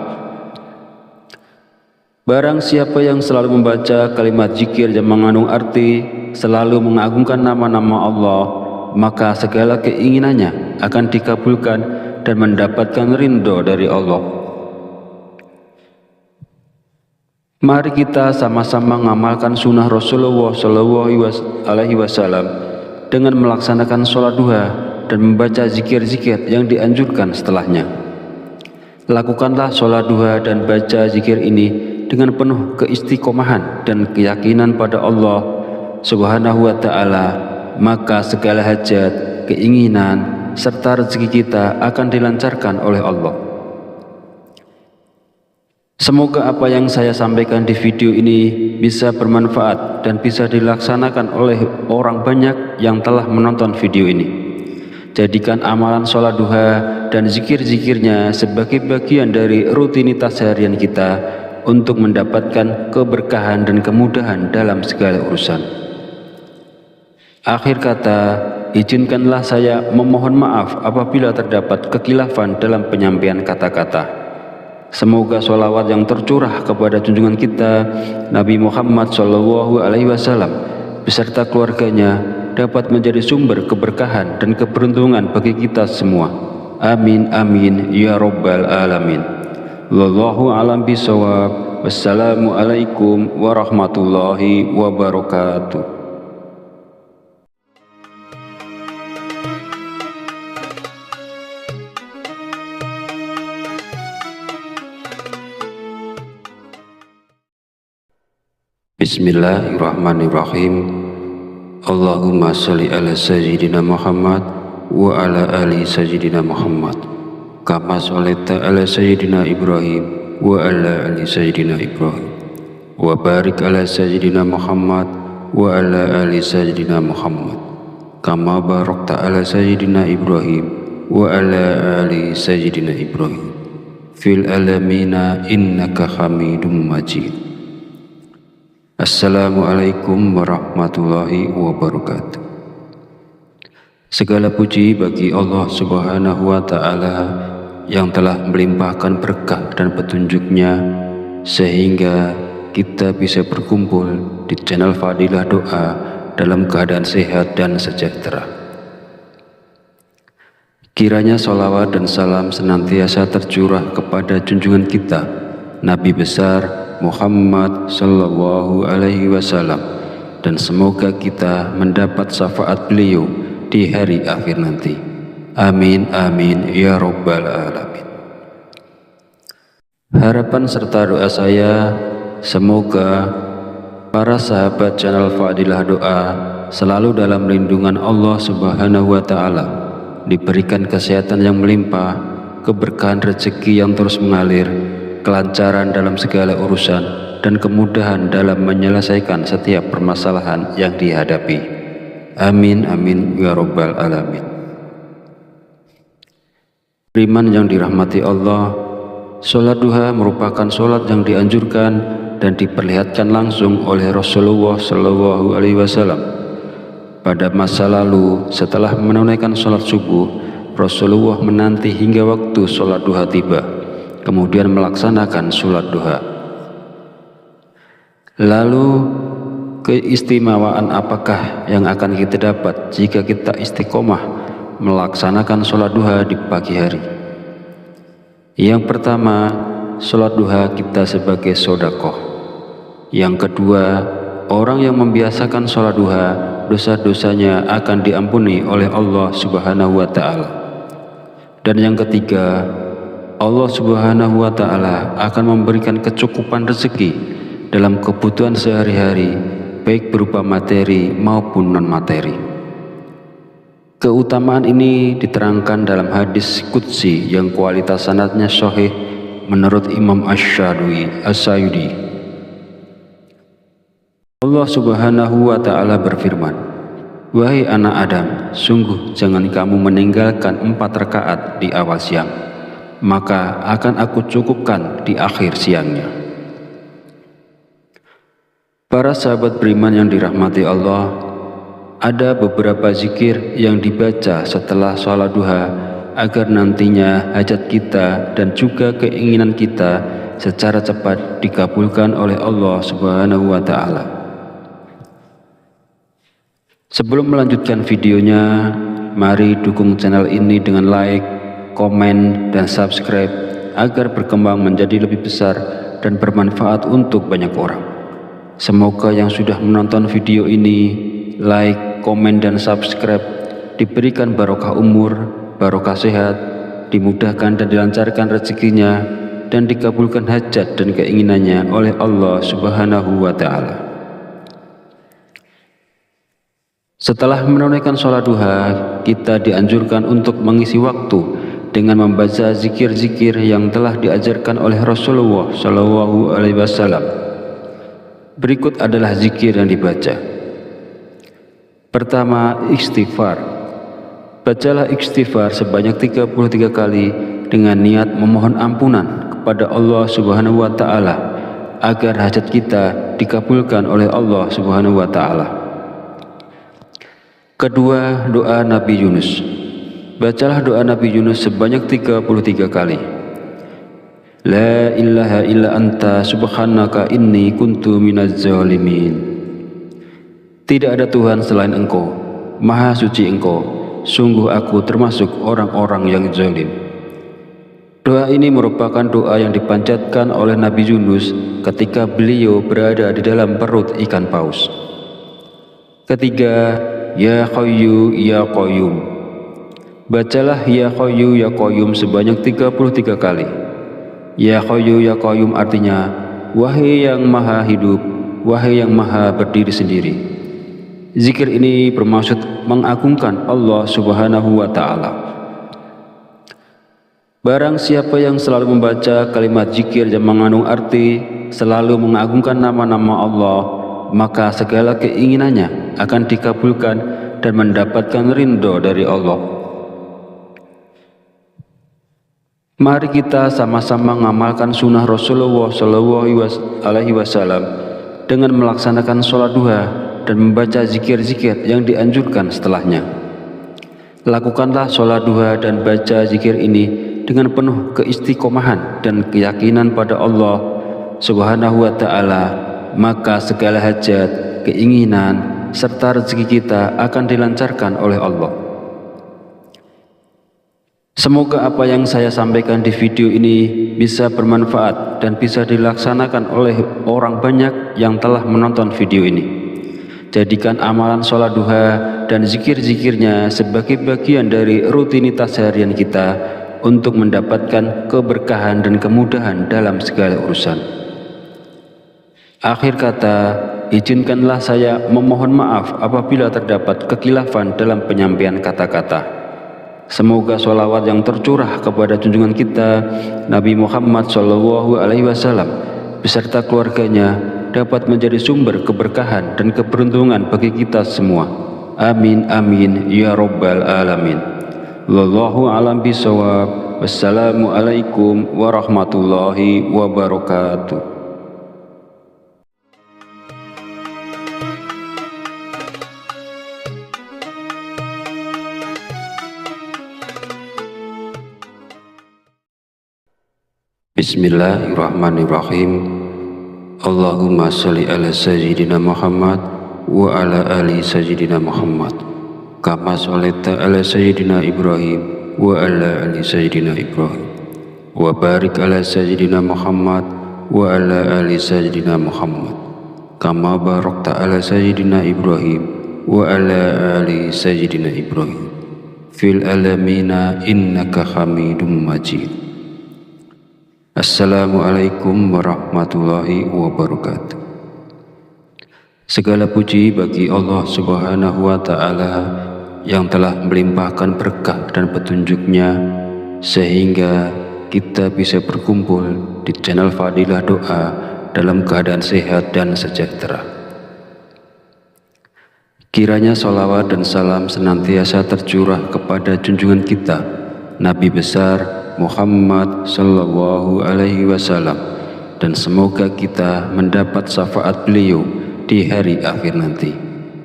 Barang siapa yang selalu membaca kalimat zikir yang mengandung arti selalu mengagungkan nama-nama Allah, maka segala keinginannya akan dikabulkan dan mendapatkan ridho dari Allah. Mari kita sama-sama mengamalkan sunnah Rasulullah SAW dengan melaksanakan sholat duha dan membaca zikir-zikir yang dianjurkan setelahnya. Lakukanlah sholat duha dan baca zikir ini dengan penuh keistiqomahan dan keyakinan pada Allah Subhanahu wa Ta'ala, maka segala hajat, keinginan, serta rezeki kita akan dilancarkan oleh Allah. Semoga apa yang saya sampaikan di video ini bisa bermanfaat dan bisa dilaksanakan oleh orang banyak yang telah menonton video ini. Jadikan amalan sholat duha dan zikir-zikirnya sebagai bagian dari rutinitas harian kita untuk mendapatkan keberkahan dan kemudahan dalam segala urusan. Akhir kata, izinkanlah saya memohon maaf apabila terdapat kekhilafan dalam penyampaian kata-kata. Semoga sholawat yang tercurah kepada junjungan kita Nabi Muhammad SAW beserta keluarganya dapat menjadi sumber keberkahan dan keberuntungan bagi kita semua. Amin amin ya rabbal alamin. Wallahu a'lam bishawab. Wassalamualaikum warahmatullahi wabarakatuh. Bismillahirrahmanirrahim. Allahumma sholli ala sayyidina Muhammad wa ala ali sayyidina Muhammad kama sholaita ala sayyidina Ibrahim wa ala ali sayyidina Ibrahim wa barik ala sayyidina Muhammad wa ala ali sayyidina Muhammad kama barakta ala sayyidina Ibrahim wa ala ali sayyidina Ibrahim fil alamina innaka Hamidum Majid. Assalamualaikum warahmatullahi wabarakatuh. Segala puji bagi Allah Subhanahu wa Ta'ala yang telah melimpahkan berkah dan petunjuknya sehingga kita bisa berkumpul di channel Fadilah Doa dalam keadaan sehat dan sejahtera. Kiranya sholawat dan salam senantiasa tercurah kepada junjungan kita Nabi besar Muhammad sallallahu alaihi wasallam, dan semoga kita mendapat syafaat beliau di hari akhir nanti. Amin amin ya rabbal alamin. Harapan serta doa saya, semoga para sahabat channel Fadilah Doa selalu dalam lindungan Allah Subhanahu wa Ta'ala, diberikan kesehatan yang melimpah, keberkahan rezeki yang terus mengalir, kelancaran dalam segala urusan, dan kemudahan dalam menyelesaikan setiap permasalahan yang dihadapi. Amin amin ya rabbal alamin. Beriman yang dirahmati Allah, sholat duha merupakan sholat yang dianjurkan dan diperlihatkan langsung oleh Rasulullah SAW. Pada masa lalu, setelah menunaikan sholat subuh, Rasulullah menanti hingga waktu sholat duha tiba, kemudian melaksanakan sholat duha. Lalu keistimewaan apakah yang akan kita dapat jika kita istiqomah melaksanakan sholat duha di pagi hari? Yang pertama, sholat duha kita sebagai sedekah. Yang kedua, orang yang membiasakan sholat duha, dosa-dosanya akan diampuni oleh Allah Subhanahu wa Ta'ala. Dan yang ketiga, Allah Subhanahu wa Ta'ala akan memberikan kecukupan rezeki dalam kebutuhan sehari-hari, baik berupa materi maupun non-materi. Keutamaan ini diterangkan dalam hadis qudsi yang kualitas sanadnya sahih menurut Imam Asy-Syayudi. Allah Subhanahu wa Ta'ala berfirman, "Wahai anak Adam, sungguh jangan kamu meninggalkan 4 rakaat di awal siang, maka akan aku cukupkan di akhir siangnya." Para sahabat beriman yang dirahmati Allah, ada beberapa zikir yang dibaca setelah sholat duha agar nantinya hajat kita dan juga keinginan kita secara cepat dikabulkan oleh Allah Subhanahu wa Ta'ala. Sebelum melanjutkan videonya, mari dukung channel ini dengan like, komen, dan subscribe agar berkembang menjadi lebih besar dan bermanfaat untuk banyak orang. Semoga yang sudah menonton video ini, like, komen, dan subscribe diberikan barokah umur, barokah sehat, dimudahkan dan dilancarkan rezekinya, dan dikabulkan hajat dan keinginannya oleh Allah Subhanahu wa Ta'ala. Setelah menunaikan sholat duha, kita dianjurkan untuk mengisi waktu dengan membaca zikir-zikir yang telah diajarkan oleh Rasulullah SAW. Berikut adalah zikir yang dibaca. Pertama, istighfar. Bacalah istighfar sebanyak 33 kali dengan niat memohon ampunan kepada Allah Subhanahu wa Ta'ala agar hajat kita dikabulkan oleh Allah Subhanahu wa Ta'ala. Kedua, doa Nabi Yunus. Bacalah doa Nabi Yunus sebanyak 33 kali. La ilaha illa anta subhanaka inni kuntu minaz zalimin. Tidak ada Tuhan selain Engkau, Maha Suci Engkau, sungguh aku termasuk orang-orang yang zalim. Doa ini merupakan doa yang dipanjatkan oleh Nabi Yunus ketika beliau berada di dalam perut ikan paus. Ketiga, Ya Hayyu Ya Qayyum. Bacalah Ya Hayyu Ya Qayyum sebanyak 33 kali. Ya Hayyu Ya Qayyum artinya, wahai yang maha hidup, wahai yang maha berdiri sendiri. Zikir ini bermaksud mengagungkan Allah Subhanahu wa Ta'ala. Barang siapa yang selalu membaca kalimat zikir yang mengandung arti selalu mengagungkan nama-nama Allah, maka segala keinginannya akan dikabulkan dan mendapatkan ridho dari Allah. Mari kita sama-sama mengamalkan sunnah Rasulullah SAW dengan melaksanakan sholat duha dan membaca zikir-zikir yang dianjurkan setelahnya. Lakukanlah sholat duha dan baca zikir ini dengan penuh keistiqomahan dan keyakinan pada Allah Subhanahu wa Ta'ala, maka segala hajat, keinginan, serta rezeki kita akan dilancarkan oleh Allah. Semoga apa yang saya sampaikan di video ini bisa bermanfaat dan bisa dilaksanakan oleh orang banyak yang telah menonton video ini. Jadikan amalan sholat duha dan zikir-zikirnya sebagai bagian dari rutinitas harian kita untuk mendapatkan keberkahan dan kemudahan dalam segala urusan. Akhir kata, izinkanlah saya memohon maaf apabila terdapat kekhilafan dalam penyampaian kata-kata. Semoga sholawat yang tercurah kepada junjungan kita Nabi Muhammad SAW beserta keluarganya dapat menjadi sumber keberkahan dan keberuntungan bagi kita semua. Amin amin ya rabbal alamin. Wallahu a'lam bishawab. Wassalamualaikum warahmatullahi wabarakatuh. Bismillahirrahmanirrahim. Allahumma sholli ala sayyidina Muhammad wa ala ali sayyidina Muhammad kama sholaita ala sayyidina Ibrahim wa ala ali sayyidina Ibrahim wa barik ala sayyidina Muhammad wa ala ali sayyidina Muhammad kama barakta ala sayyidina Ibrahim wa ala ali sayyidina Ibrahim fil alamina innaka hamidum majid. Assalamualaikum warahmatullahi wabarakatuh. Segala puji bagi Allah Subhanahu wa Ta'ala yang telah melimpahkan berkah dan petunjuknya sehingga kita bisa berkumpul di channel Fadilah Doa dalam keadaan sehat dan sejahtera. Kiranya sholawat dan salam senantiasa tercurah kepada junjungan kita Nabi besar Muhammad Sallallahu Alaihi Wasallam, dan semoga kita mendapat syafaat beliau di hari akhir nanti.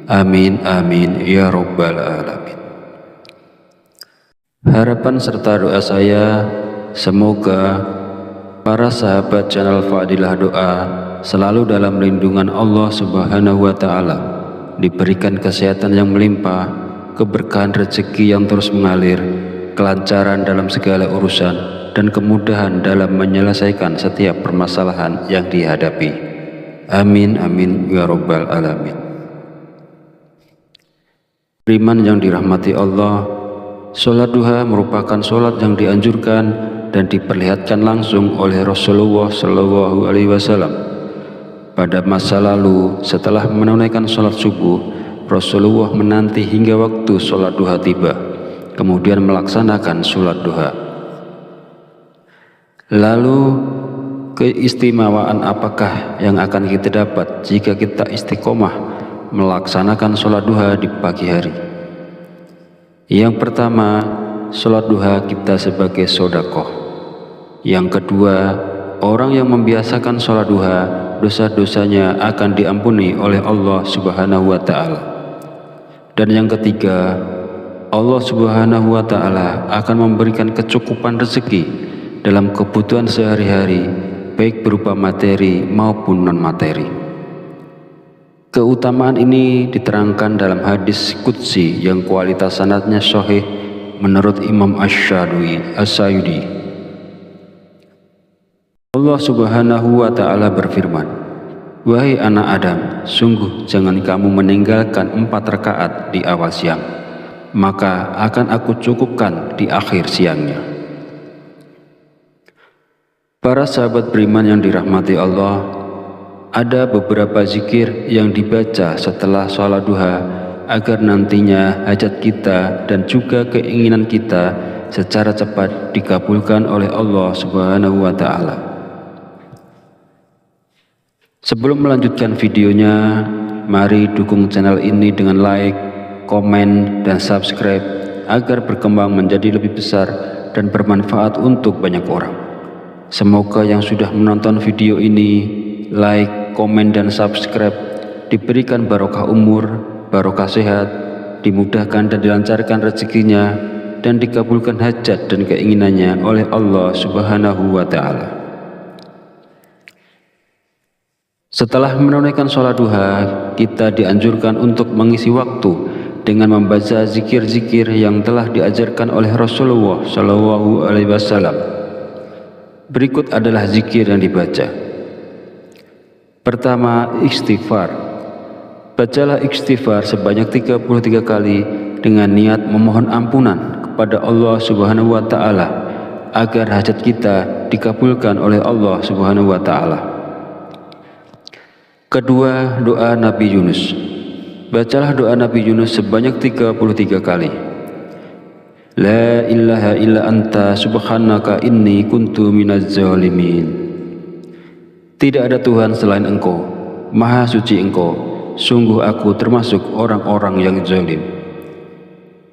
Amin amin ya rabbal alamin. Harapan serta doa saya, semoga para sahabat channel Fadilah Doa selalu dalam lindungan Allah Subhanahu wa Ta'ala, diberikan kesehatan yang melimpah, keberkahan rezeki yang terus mengalir, kelancaran dalam segala urusan, dan kemudahan dalam menyelesaikan setiap permasalahan yang dihadapi. Amin amin ya rabbal alamin. Beriman yang dirahmati Allah, sholat duha merupakan sholat yang dianjurkan dan diperlihatkan langsung oleh Rasulullah Shallallahu Alaihi Wasallam. Pada masa lalu, setelah menunaikan sholat subuh, Rasulullah menanti hingga waktu sholat duha tiba, kemudian melaksanakan sholat duha. Lalu, keistimewaan apakah yang akan kita dapat jika kita istiqomah melaksanakan sholat duha di pagi hari? Yang pertama, sholat duha kita sebagai sedekah. Yang kedua, orang yang membiasakan sholat duha, dosa-dosanya akan diampuni oleh Allah Subhanahu wa Ta'ala. Dan yang ketiga, Allah Subhanahu wa Ta'ala akan memberikan kecukupan rezeki dalam kebutuhan sehari-hari, baik berupa materi maupun non-materi. Keutamaan ini diterangkan dalam hadis qudsi yang kualitas sanadnya sahih menurut Imam Asy-Syadili. Allah Subhanahu wa Ta'ala berfirman, "Wahai anak Adam, sungguh jangan kamu meninggalkan 4 rakaat di awal siang, maka akan aku cukupkan di akhir siangnya." Para sahabat beriman yang dirahmati Allah, ada beberapa zikir yang dibaca setelah sholat duha agar nantinya hajat kita dan juga keinginan kita secara cepat dikabulkan oleh Allah Subhanahu wa Ta'ala. Sebelum melanjutkan videonya, mari dukung channel ini dengan like, komen, dan subscribe agar berkembang menjadi lebih besar dan bermanfaat untuk banyak orang. Semoga yang sudah menonton video ini, like, komen, dan subscribe diberikan barokah umur, barokah sehat, dimudahkan dan dilancarkan rezekinya, dan dikabulkan hajat dan keinginannya oleh Allah Subhanahu wa Ta'ala. Setelah menunaikan sholat duha, kita dianjurkan untuk mengisi waktu dengan membaca zikir-zikir yang telah diajarkan oleh Rasulullah Shallallahu Alaihi Wasallam. Berikut adalah zikir yang dibaca. Pertama, istighfar. Bacalah istighfar sebanyak 33 kali dengan niat memohon ampunan kepada Allah Subhanahu wa Ta'ala agar hajat kita dikabulkan oleh Allah Subhanahu wa Ta'ala. Kedua, doa Nabi Yunus. Bacalah doa Nabi Yunus sebanyak 33 kali. La ilaha illa anta subhanaka inni kuntu minaz zalimin. Tidak ada Tuhan selain Engkau, Maha suci Engkau, sungguh aku termasuk orang-orang yang zalim.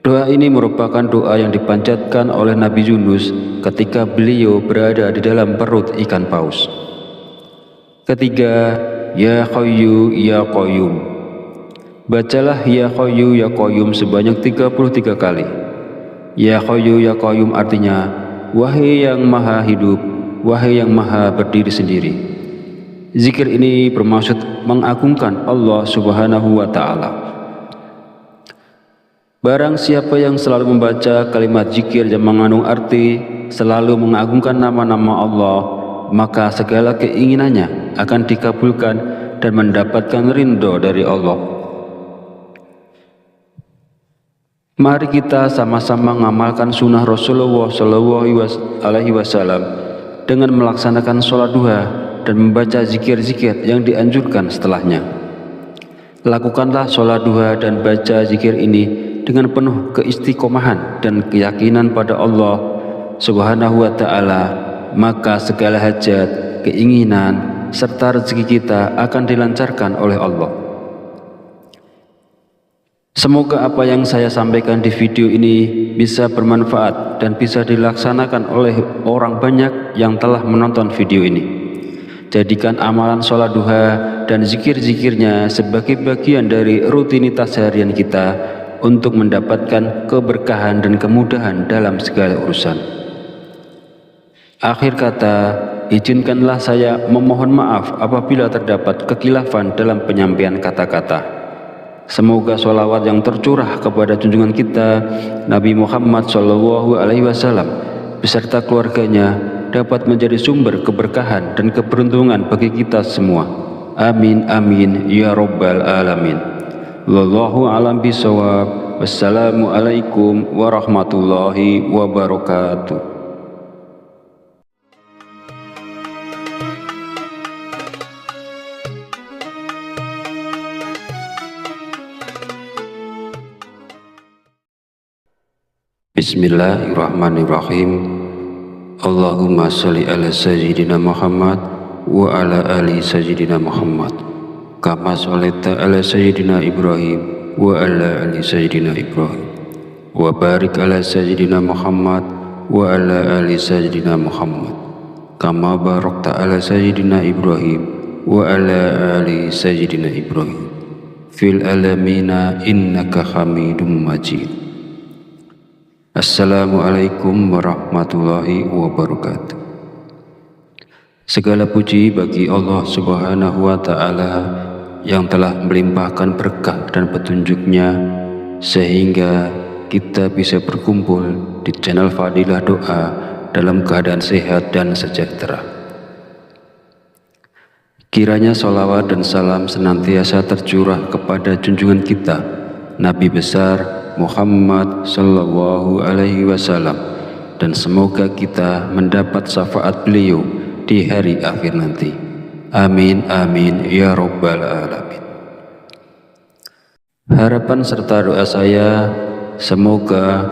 Doa ini merupakan doa yang dipanjatkan oleh Nabi Yunus ketika beliau berada di dalam perut ikan paus. Ketiga, Ya Hayyu Ya Qayyum. Bacalah Ya Hayyu Ya Qayyum sebanyak 33 kali. Ya Hayyu Ya Qayyum artinya, wahai yang maha hidup, wahai yang maha berdiri sendiri. Zikir ini bermaksud mengagungkan Allah Subhanahu wa Ta'ala. Barang siapa yang selalu membaca kalimat zikir yang mengandung arti selalu mengagungkan nama-nama Allah, maka segala keinginannya akan dikabulkan dan mendapatkan ridho dari Allah. Mari kita sama-sama mengamalkan sunnah Rasulullah SAW dengan melaksanakan sholat duha dan membaca zikir-zikir yang dianjurkan setelahnya. Lakukanlah sholat duha dan baca zikir ini dengan penuh keistiqomahan dan keyakinan pada Allah Subhanahu wa Ta'ala, maka segala hajat, keinginan, serta rezeki kita akan dilancarkan oleh Allah. Semoga apa yang saya sampaikan di video ini bisa bermanfaat dan bisa dilaksanakan oleh orang banyak yang telah menonton video ini. Jadikan amalan sholat duha dan zikir-zikirnya sebagai bagian dari rutinitas harian kita untuk mendapatkan keberkahan dan kemudahan dalam segala urusan. Akhir kata, izinkanlah saya memohon maaf apabila terdapat kekhilafan dalam penyampaian kata-kata. Semoga sholawat yang tercurah kepada junjungan kita Nabi Muhammad SAW beserta keluarganya dapat menjadi sumber keberkahan dan keberuntungan bagi kita semua. Amin amin ya rabbal alamin. Wallahu a'lam bishawab. Wassalamualaikum warahmatullahi wabarakatuh. Bismillahirrahmanirrahim. Allahumma sholli ala sayyidina Muhammad wa ala ali sayyidina Muhammad kama sholaita ala sayyidina Ibrahim wa ala ali sayyidina Ibrahim wa barik ala sayyidina Muhammad wa ala ali sayyidina Muhammad kama barakta ala sayyidina Ibrahim wa ala ali sayyidina Ibrahim fil alamina innaka hamidum majid. Assalamualaikum warahmatullahi wabarakatuh. Segala puji bagi Allah Subhanahu wa Ta'ala yang telah melimpahkan berkah dan petunjuknya sehingga kita bisa berkumpul di channel Fadilah Doa dalam keadaan sehat dan sejahtera. Kiranya sholawat dan salam senantiasa tercurah kepada junjungan kita Nabi besar Muhammad Sallallahu Alaihi Wasallam, dan semoga kita mendapat syafaat beliau di hari akhir nanti. Amin amin ya rabbal alamin. Harapan serta doa saya, semoga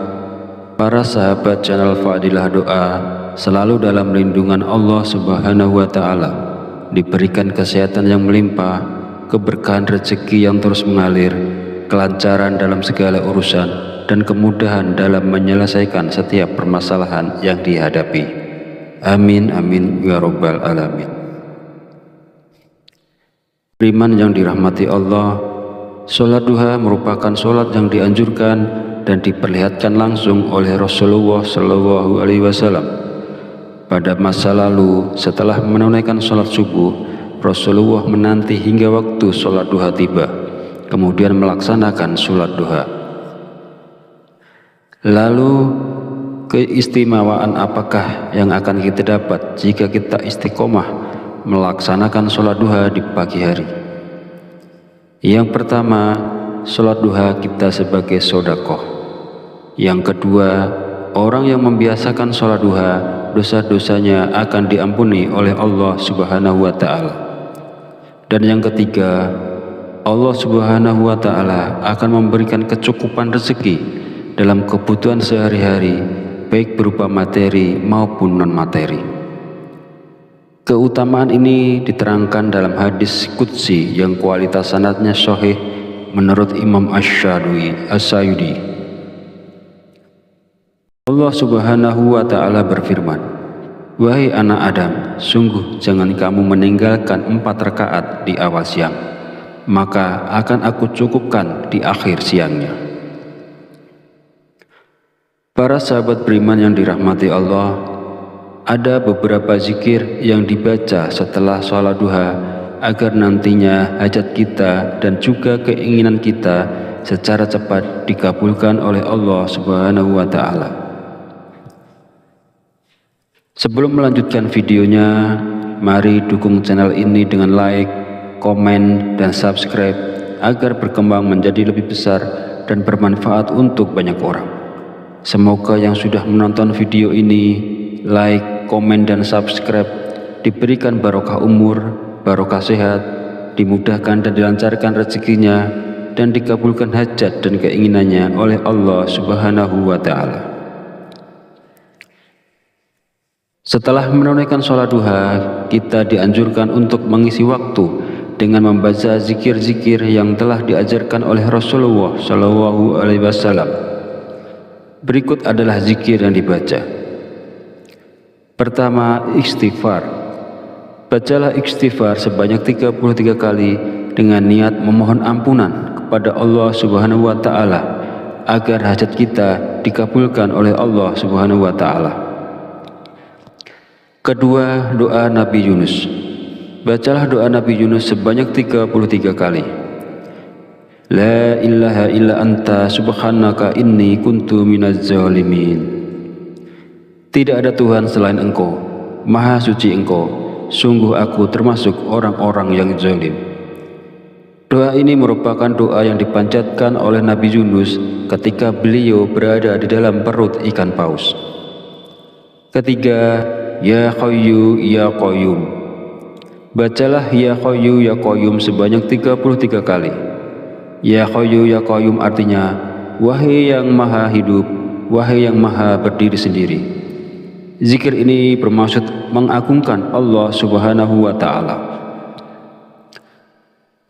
para sahabat channel Fadilah Doa selalu dalam lindungan Allah Subhanahu wa Ta'ala, diberikan kesehatan yang melimpah, keberkahan rezeki yang terus mengalir, kelancaran dalam segala urusan, dan kemudahan dalam menyelesaikan setiap permasalahan yang dihadapi. Amin amin ya rabbal alamin. Beriman yang dirahmati Allah, sholat duha merupakan sholat yang dianjurkan dan diperlihatkan langsung oleh Rasulullah Shallallahu Alaihi Wasallam. Pada masa lalu, setelah menunaikan sholat subuh, Rasulullah menanti hingga waktu sholat duha tiba, kemudian melaksanakan sholat duha. Lalu keistimewaan apakah yang akan kita dapat jika kita istiqomah melaksanakan sholat duha di pagi hari? Yang pertama, sholat duha kita sebagai sodakoh. Yang kedua, orang yang membiasakan sholat duha, dosa-dosanya akan diampuni oleh Allah Subhanahu wa Ta'ala. Dan yang ketiga, Allah Subhanahu wa Ta'ala akan memberikan kecukupan rezeki dalam kebutuhan sehari-hari, baik berupa materi maupun non-materi. Keutamaan ini diterangkan dalam hadis qudsi yang kualitas sanadnya sahih menurut Imam Asy-Syayudi. Allah Subhanahu wa Ta'ala berfirman, "Wahai anak Adam, sungguh jangan kamu meninggalkan 4 rakaat di awal siang, maka akan aku cukupkan di akhir siangnya." Para sahabat beriman yang dirahmati Allah, ada beberapa zikir yang dibaca setelah sholat duha agar nantinya hajat kita dan juga keinginan kita secara cepat dikabulkan oleh Allah Subhanahu wa Ta'ala. Sebelum melanjutkan videonya, mari dukung channel ini dengan like, komen, dan subscribe agar berkembang menjadi lebih besar dan bermanfaat untuk banyak orang. Semoga yang sudah menonton video ini, like, komen, dan subscribe diberikan barokah umur, barokah sehat, dimudahkan dan dilancarkan rezekinya, dan dikabulkan hajat dan keinginannya oleh Allah Subhanahu wa Ta'ala. Setelah menunaikan sholat duha, kita dianjurkan untuk mengisi waktu dengan membaca zikir-zikir yang telah diajarkan oleh Rasulullah Shallallahu Alaihi Wasallam. Berikut adalah zikir yang dibaca. Pertama, istighfar. Bacalah istighfar sebanyak 33 kali dengan niat memohon ampunan kepada Allah Subhanahu wa Ta'ala agar hajat kita dikabulkan oleh Allah Subhanahu wa Ta'ala. Kedua, doa Nabi Yunus. Bacalah doa Nabi Yunus sebanyak 33 kali. La ilaha illa anta subhanaka inni kuntu minaz zalimin. Tidak ada Tuhan selain Engkau, Maha suci Engkau, sungguh aku termasuk orang-orang yang zalim. Doa ini merupakan doa yang dipanjatkan oleh Nabi Yunus ketika beliau berada di dalam perut ikan paus. Ketiga, Ya Hayyu Ya Qayyum. Bacalah Ya Hayyu Ya Qayyum sebanyak 33 kali. Ya Hayyu Ya Qayyum artinya, wahai yang maha hidup, wahai yang maha berdiri sendiri. Zikir ini bermaksud mengagungkan Allah Subhanahu wa Ta'ala.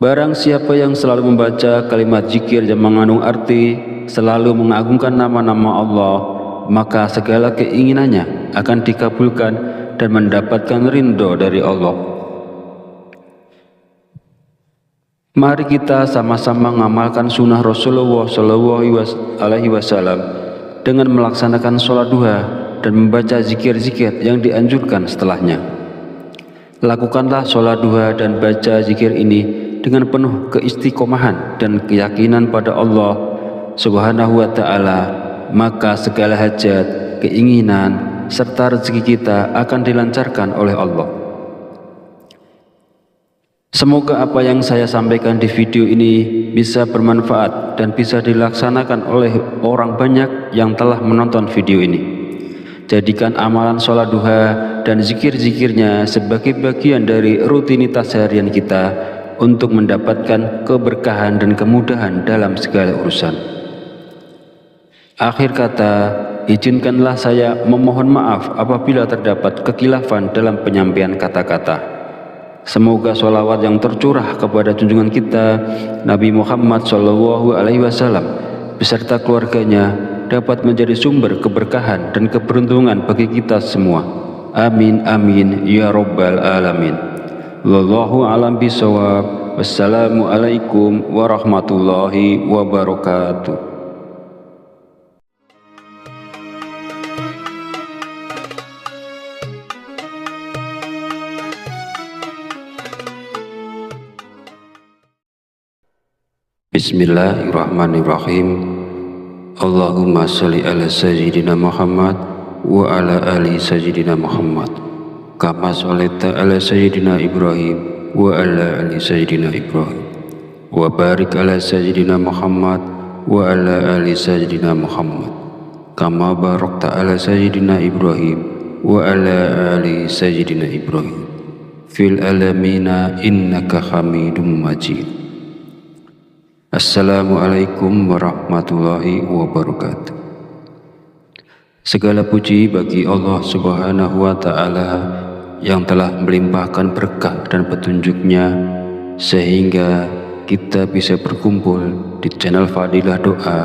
Barang siapa yang selalu membaca kalimat zikir yang mengandung arti selalu mengagungkan nama-nama Allah, maka segala keinginannya akan dikabulkan dan mendapatkan ridho dari Allah. Mari kita sama-sama mengamalkan sunnah Rasulullah Shallallahu Alaihi Wasallam dengan melaksanakan sholat duha dan membaca zikir-zikir yang dianjurkan setelahnya. Lakukanlah sholat duha dan baca zikir ini dengan penuh keistiqomahan dan keyakinan pada Allah Subhanahu wa Ta'ala, maka segala hajat, keinginan, serta rezeki kita akan dilancarkan oleh Allah. Semoga apa yang saya sampaikan di video ini bisa bermanfaat dan bisa dilaksanakan oleh orang banyak yang telah menonton video ini. Jadikan amalan sholat duha dan zikir-zikirnya sebagai bagian dari rutinitas harian kita untuk mendapatkan keberkahan dan kemudahan dalam segala urusan. Akhir kata, izinkanlah saya memohon maaf apabila terdapat kekhilafan dalam penyampaian kata-kata. Semoga sholawat yang tercurah kepada junjungan kita Nabi Muhammad Shallallahu Alaihi Wasallam beserta keluarganya dapat menjadi sumber keberkahan dan keberuntungan bagi kita semua. Amin amin ya rabbal alamin. Wallahu a'lam bishawab. Wassalamualaikum warahmatullahi wabarakatuh. Bismillahirrahmanirrahim. Allahumma sholli ala sayyidina Muhammad wa ala ali sayyidina Muhammad kama sholaita ala sayyidina Ibrahim wa ala ali sayyidina Ibrahim wa barik ala sayyidina Muhammad wa ala ali sayyidina Muhammad kama barakta ala sayyidina Ibrahim wa ala ali sayyidina Ibrahim fil alamina innaka hamidum majid. Assalamualaikum warahmatullahi wabarakatuh. Segala puji bagi Allah Subhanahu wa Ta'ala yang telah melimpahkan berkah dan petunjuknya sehingga kita bisa berkumpul di channel Fadilah Doa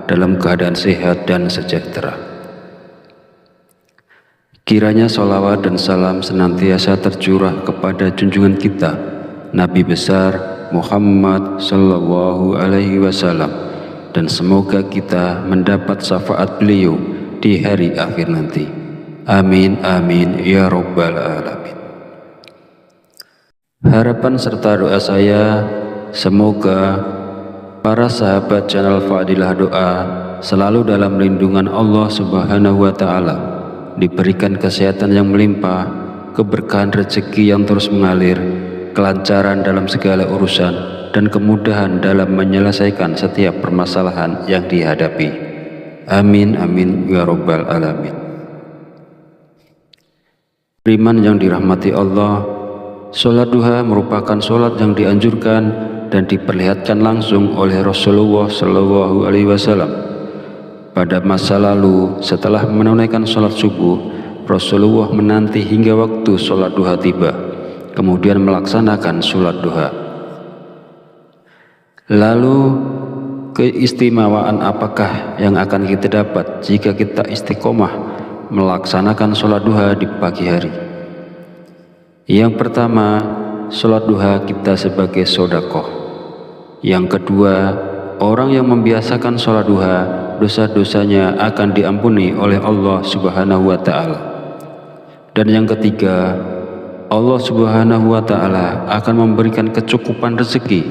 dalam keadaan sehat dan sejahtera. Kiranya sholawat dan salam senantiasa tercurah kepada junjungan kita Nabi besar Muhammad Sallallahu Alaihi Wasallam, dan semoga kita mendapat syafaat beliau di hari akhir nanti. Amin amin ya rabbal alamin. Harapan serta doa saya semoga Para sahabat channel Fadilah Doa selalu dalam lindungan Allah Subhanahu wa Ta'ala, diberikan kesehatan yang melimpah, keberkahan rezeki yang terus mengalir, kelancaran dalam segala urusan, dan kemudahan dalam menyelesaikan setiap permasalahan yang dihadapi. Amin amin ya rabbal alamin. Beriman yang dirahmati Allah, sholat duha merupakan sholat yang dianjurkan dan diperlihatkan langsung oleh Rasulullah Shallallahu Alaihi Wasallam. Pada masa lalu, setelah menunaikan sholat subuh, Rasulullah menanti hingga waktu sholat duha tiba, kemudian melaksanakan sholat duha. Lalu, keistimewaan apakah yang akan kita dapat jika kita istiqomah melaksanakan sholat duha di pagi hari? Yang pertama, sholat duha kita sebagai sedekah. Yang kedua, orang yang membiasakan sholat duha, dosa-dosanya akan diampuni oleh Allah Subhanahu wa Ta'ala. Dan yang ketiga, Allah Subhanahu wa Ta'ala akan memberikan kecukupan rezeki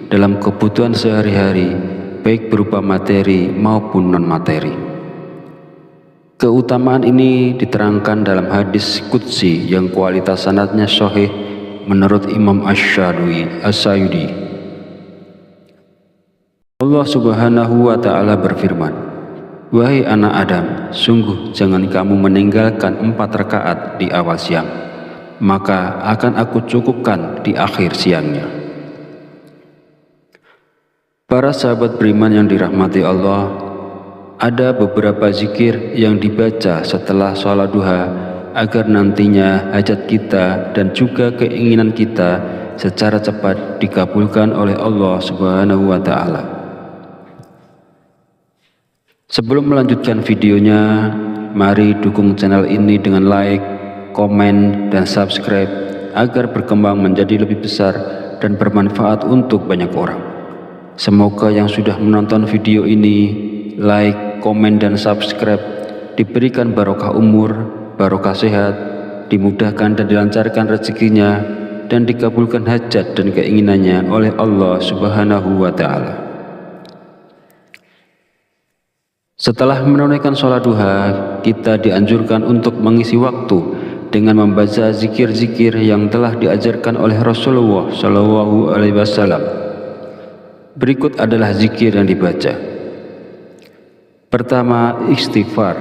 dalam kebutuhan sehari-hari, baik berupa materi maupun non-materi. Keutamaan ini diterangkan dalam hadis qudsi yang kualitas sanadnya sahih menurut Imam Asy-Syayudi. Allah Subhanahu wa Ta'ala berfirman, "Wahai anak Adam, sungguh jangan kamu meninggalkan 4 rakaat di awal siang, maka akan aku cukupkan di akhir siangnya." Para sahabat beriman yang dirahmati Allah, ada beberapa zikir yang dibaca setelah sholat duha agar nantinya hajat kita dan juga keinginan kita secara cepat dikabulkan oleh Allah Subhanahu wa Ta'ala. Sebelum melanjutkan videonya, mari dukung channel ini dengan like, komen, dan subscribe agar berkembang menjadi lebih besar dan bermanfaat untuk banyak orang. Semoga yang sudah menonton video ini, like, komen, dan subscribe diberikan barokah umur, barokah sehat, dimudahkan dan dilancarkan rezekinya, dan dikabulkan hajat dan keinginannya oleh Allah Subhanahu wa Ta'ala. Setelah menunaikan sholat duha, kita dianjurkan untuk mengisi waktu dengan membaca zikir-zikir yang telah diajarkan oleh Rasulullah Shallallahu Alaihi Wasallam. Berikut adalah zikir yang dibaca. Pertama, istighfar.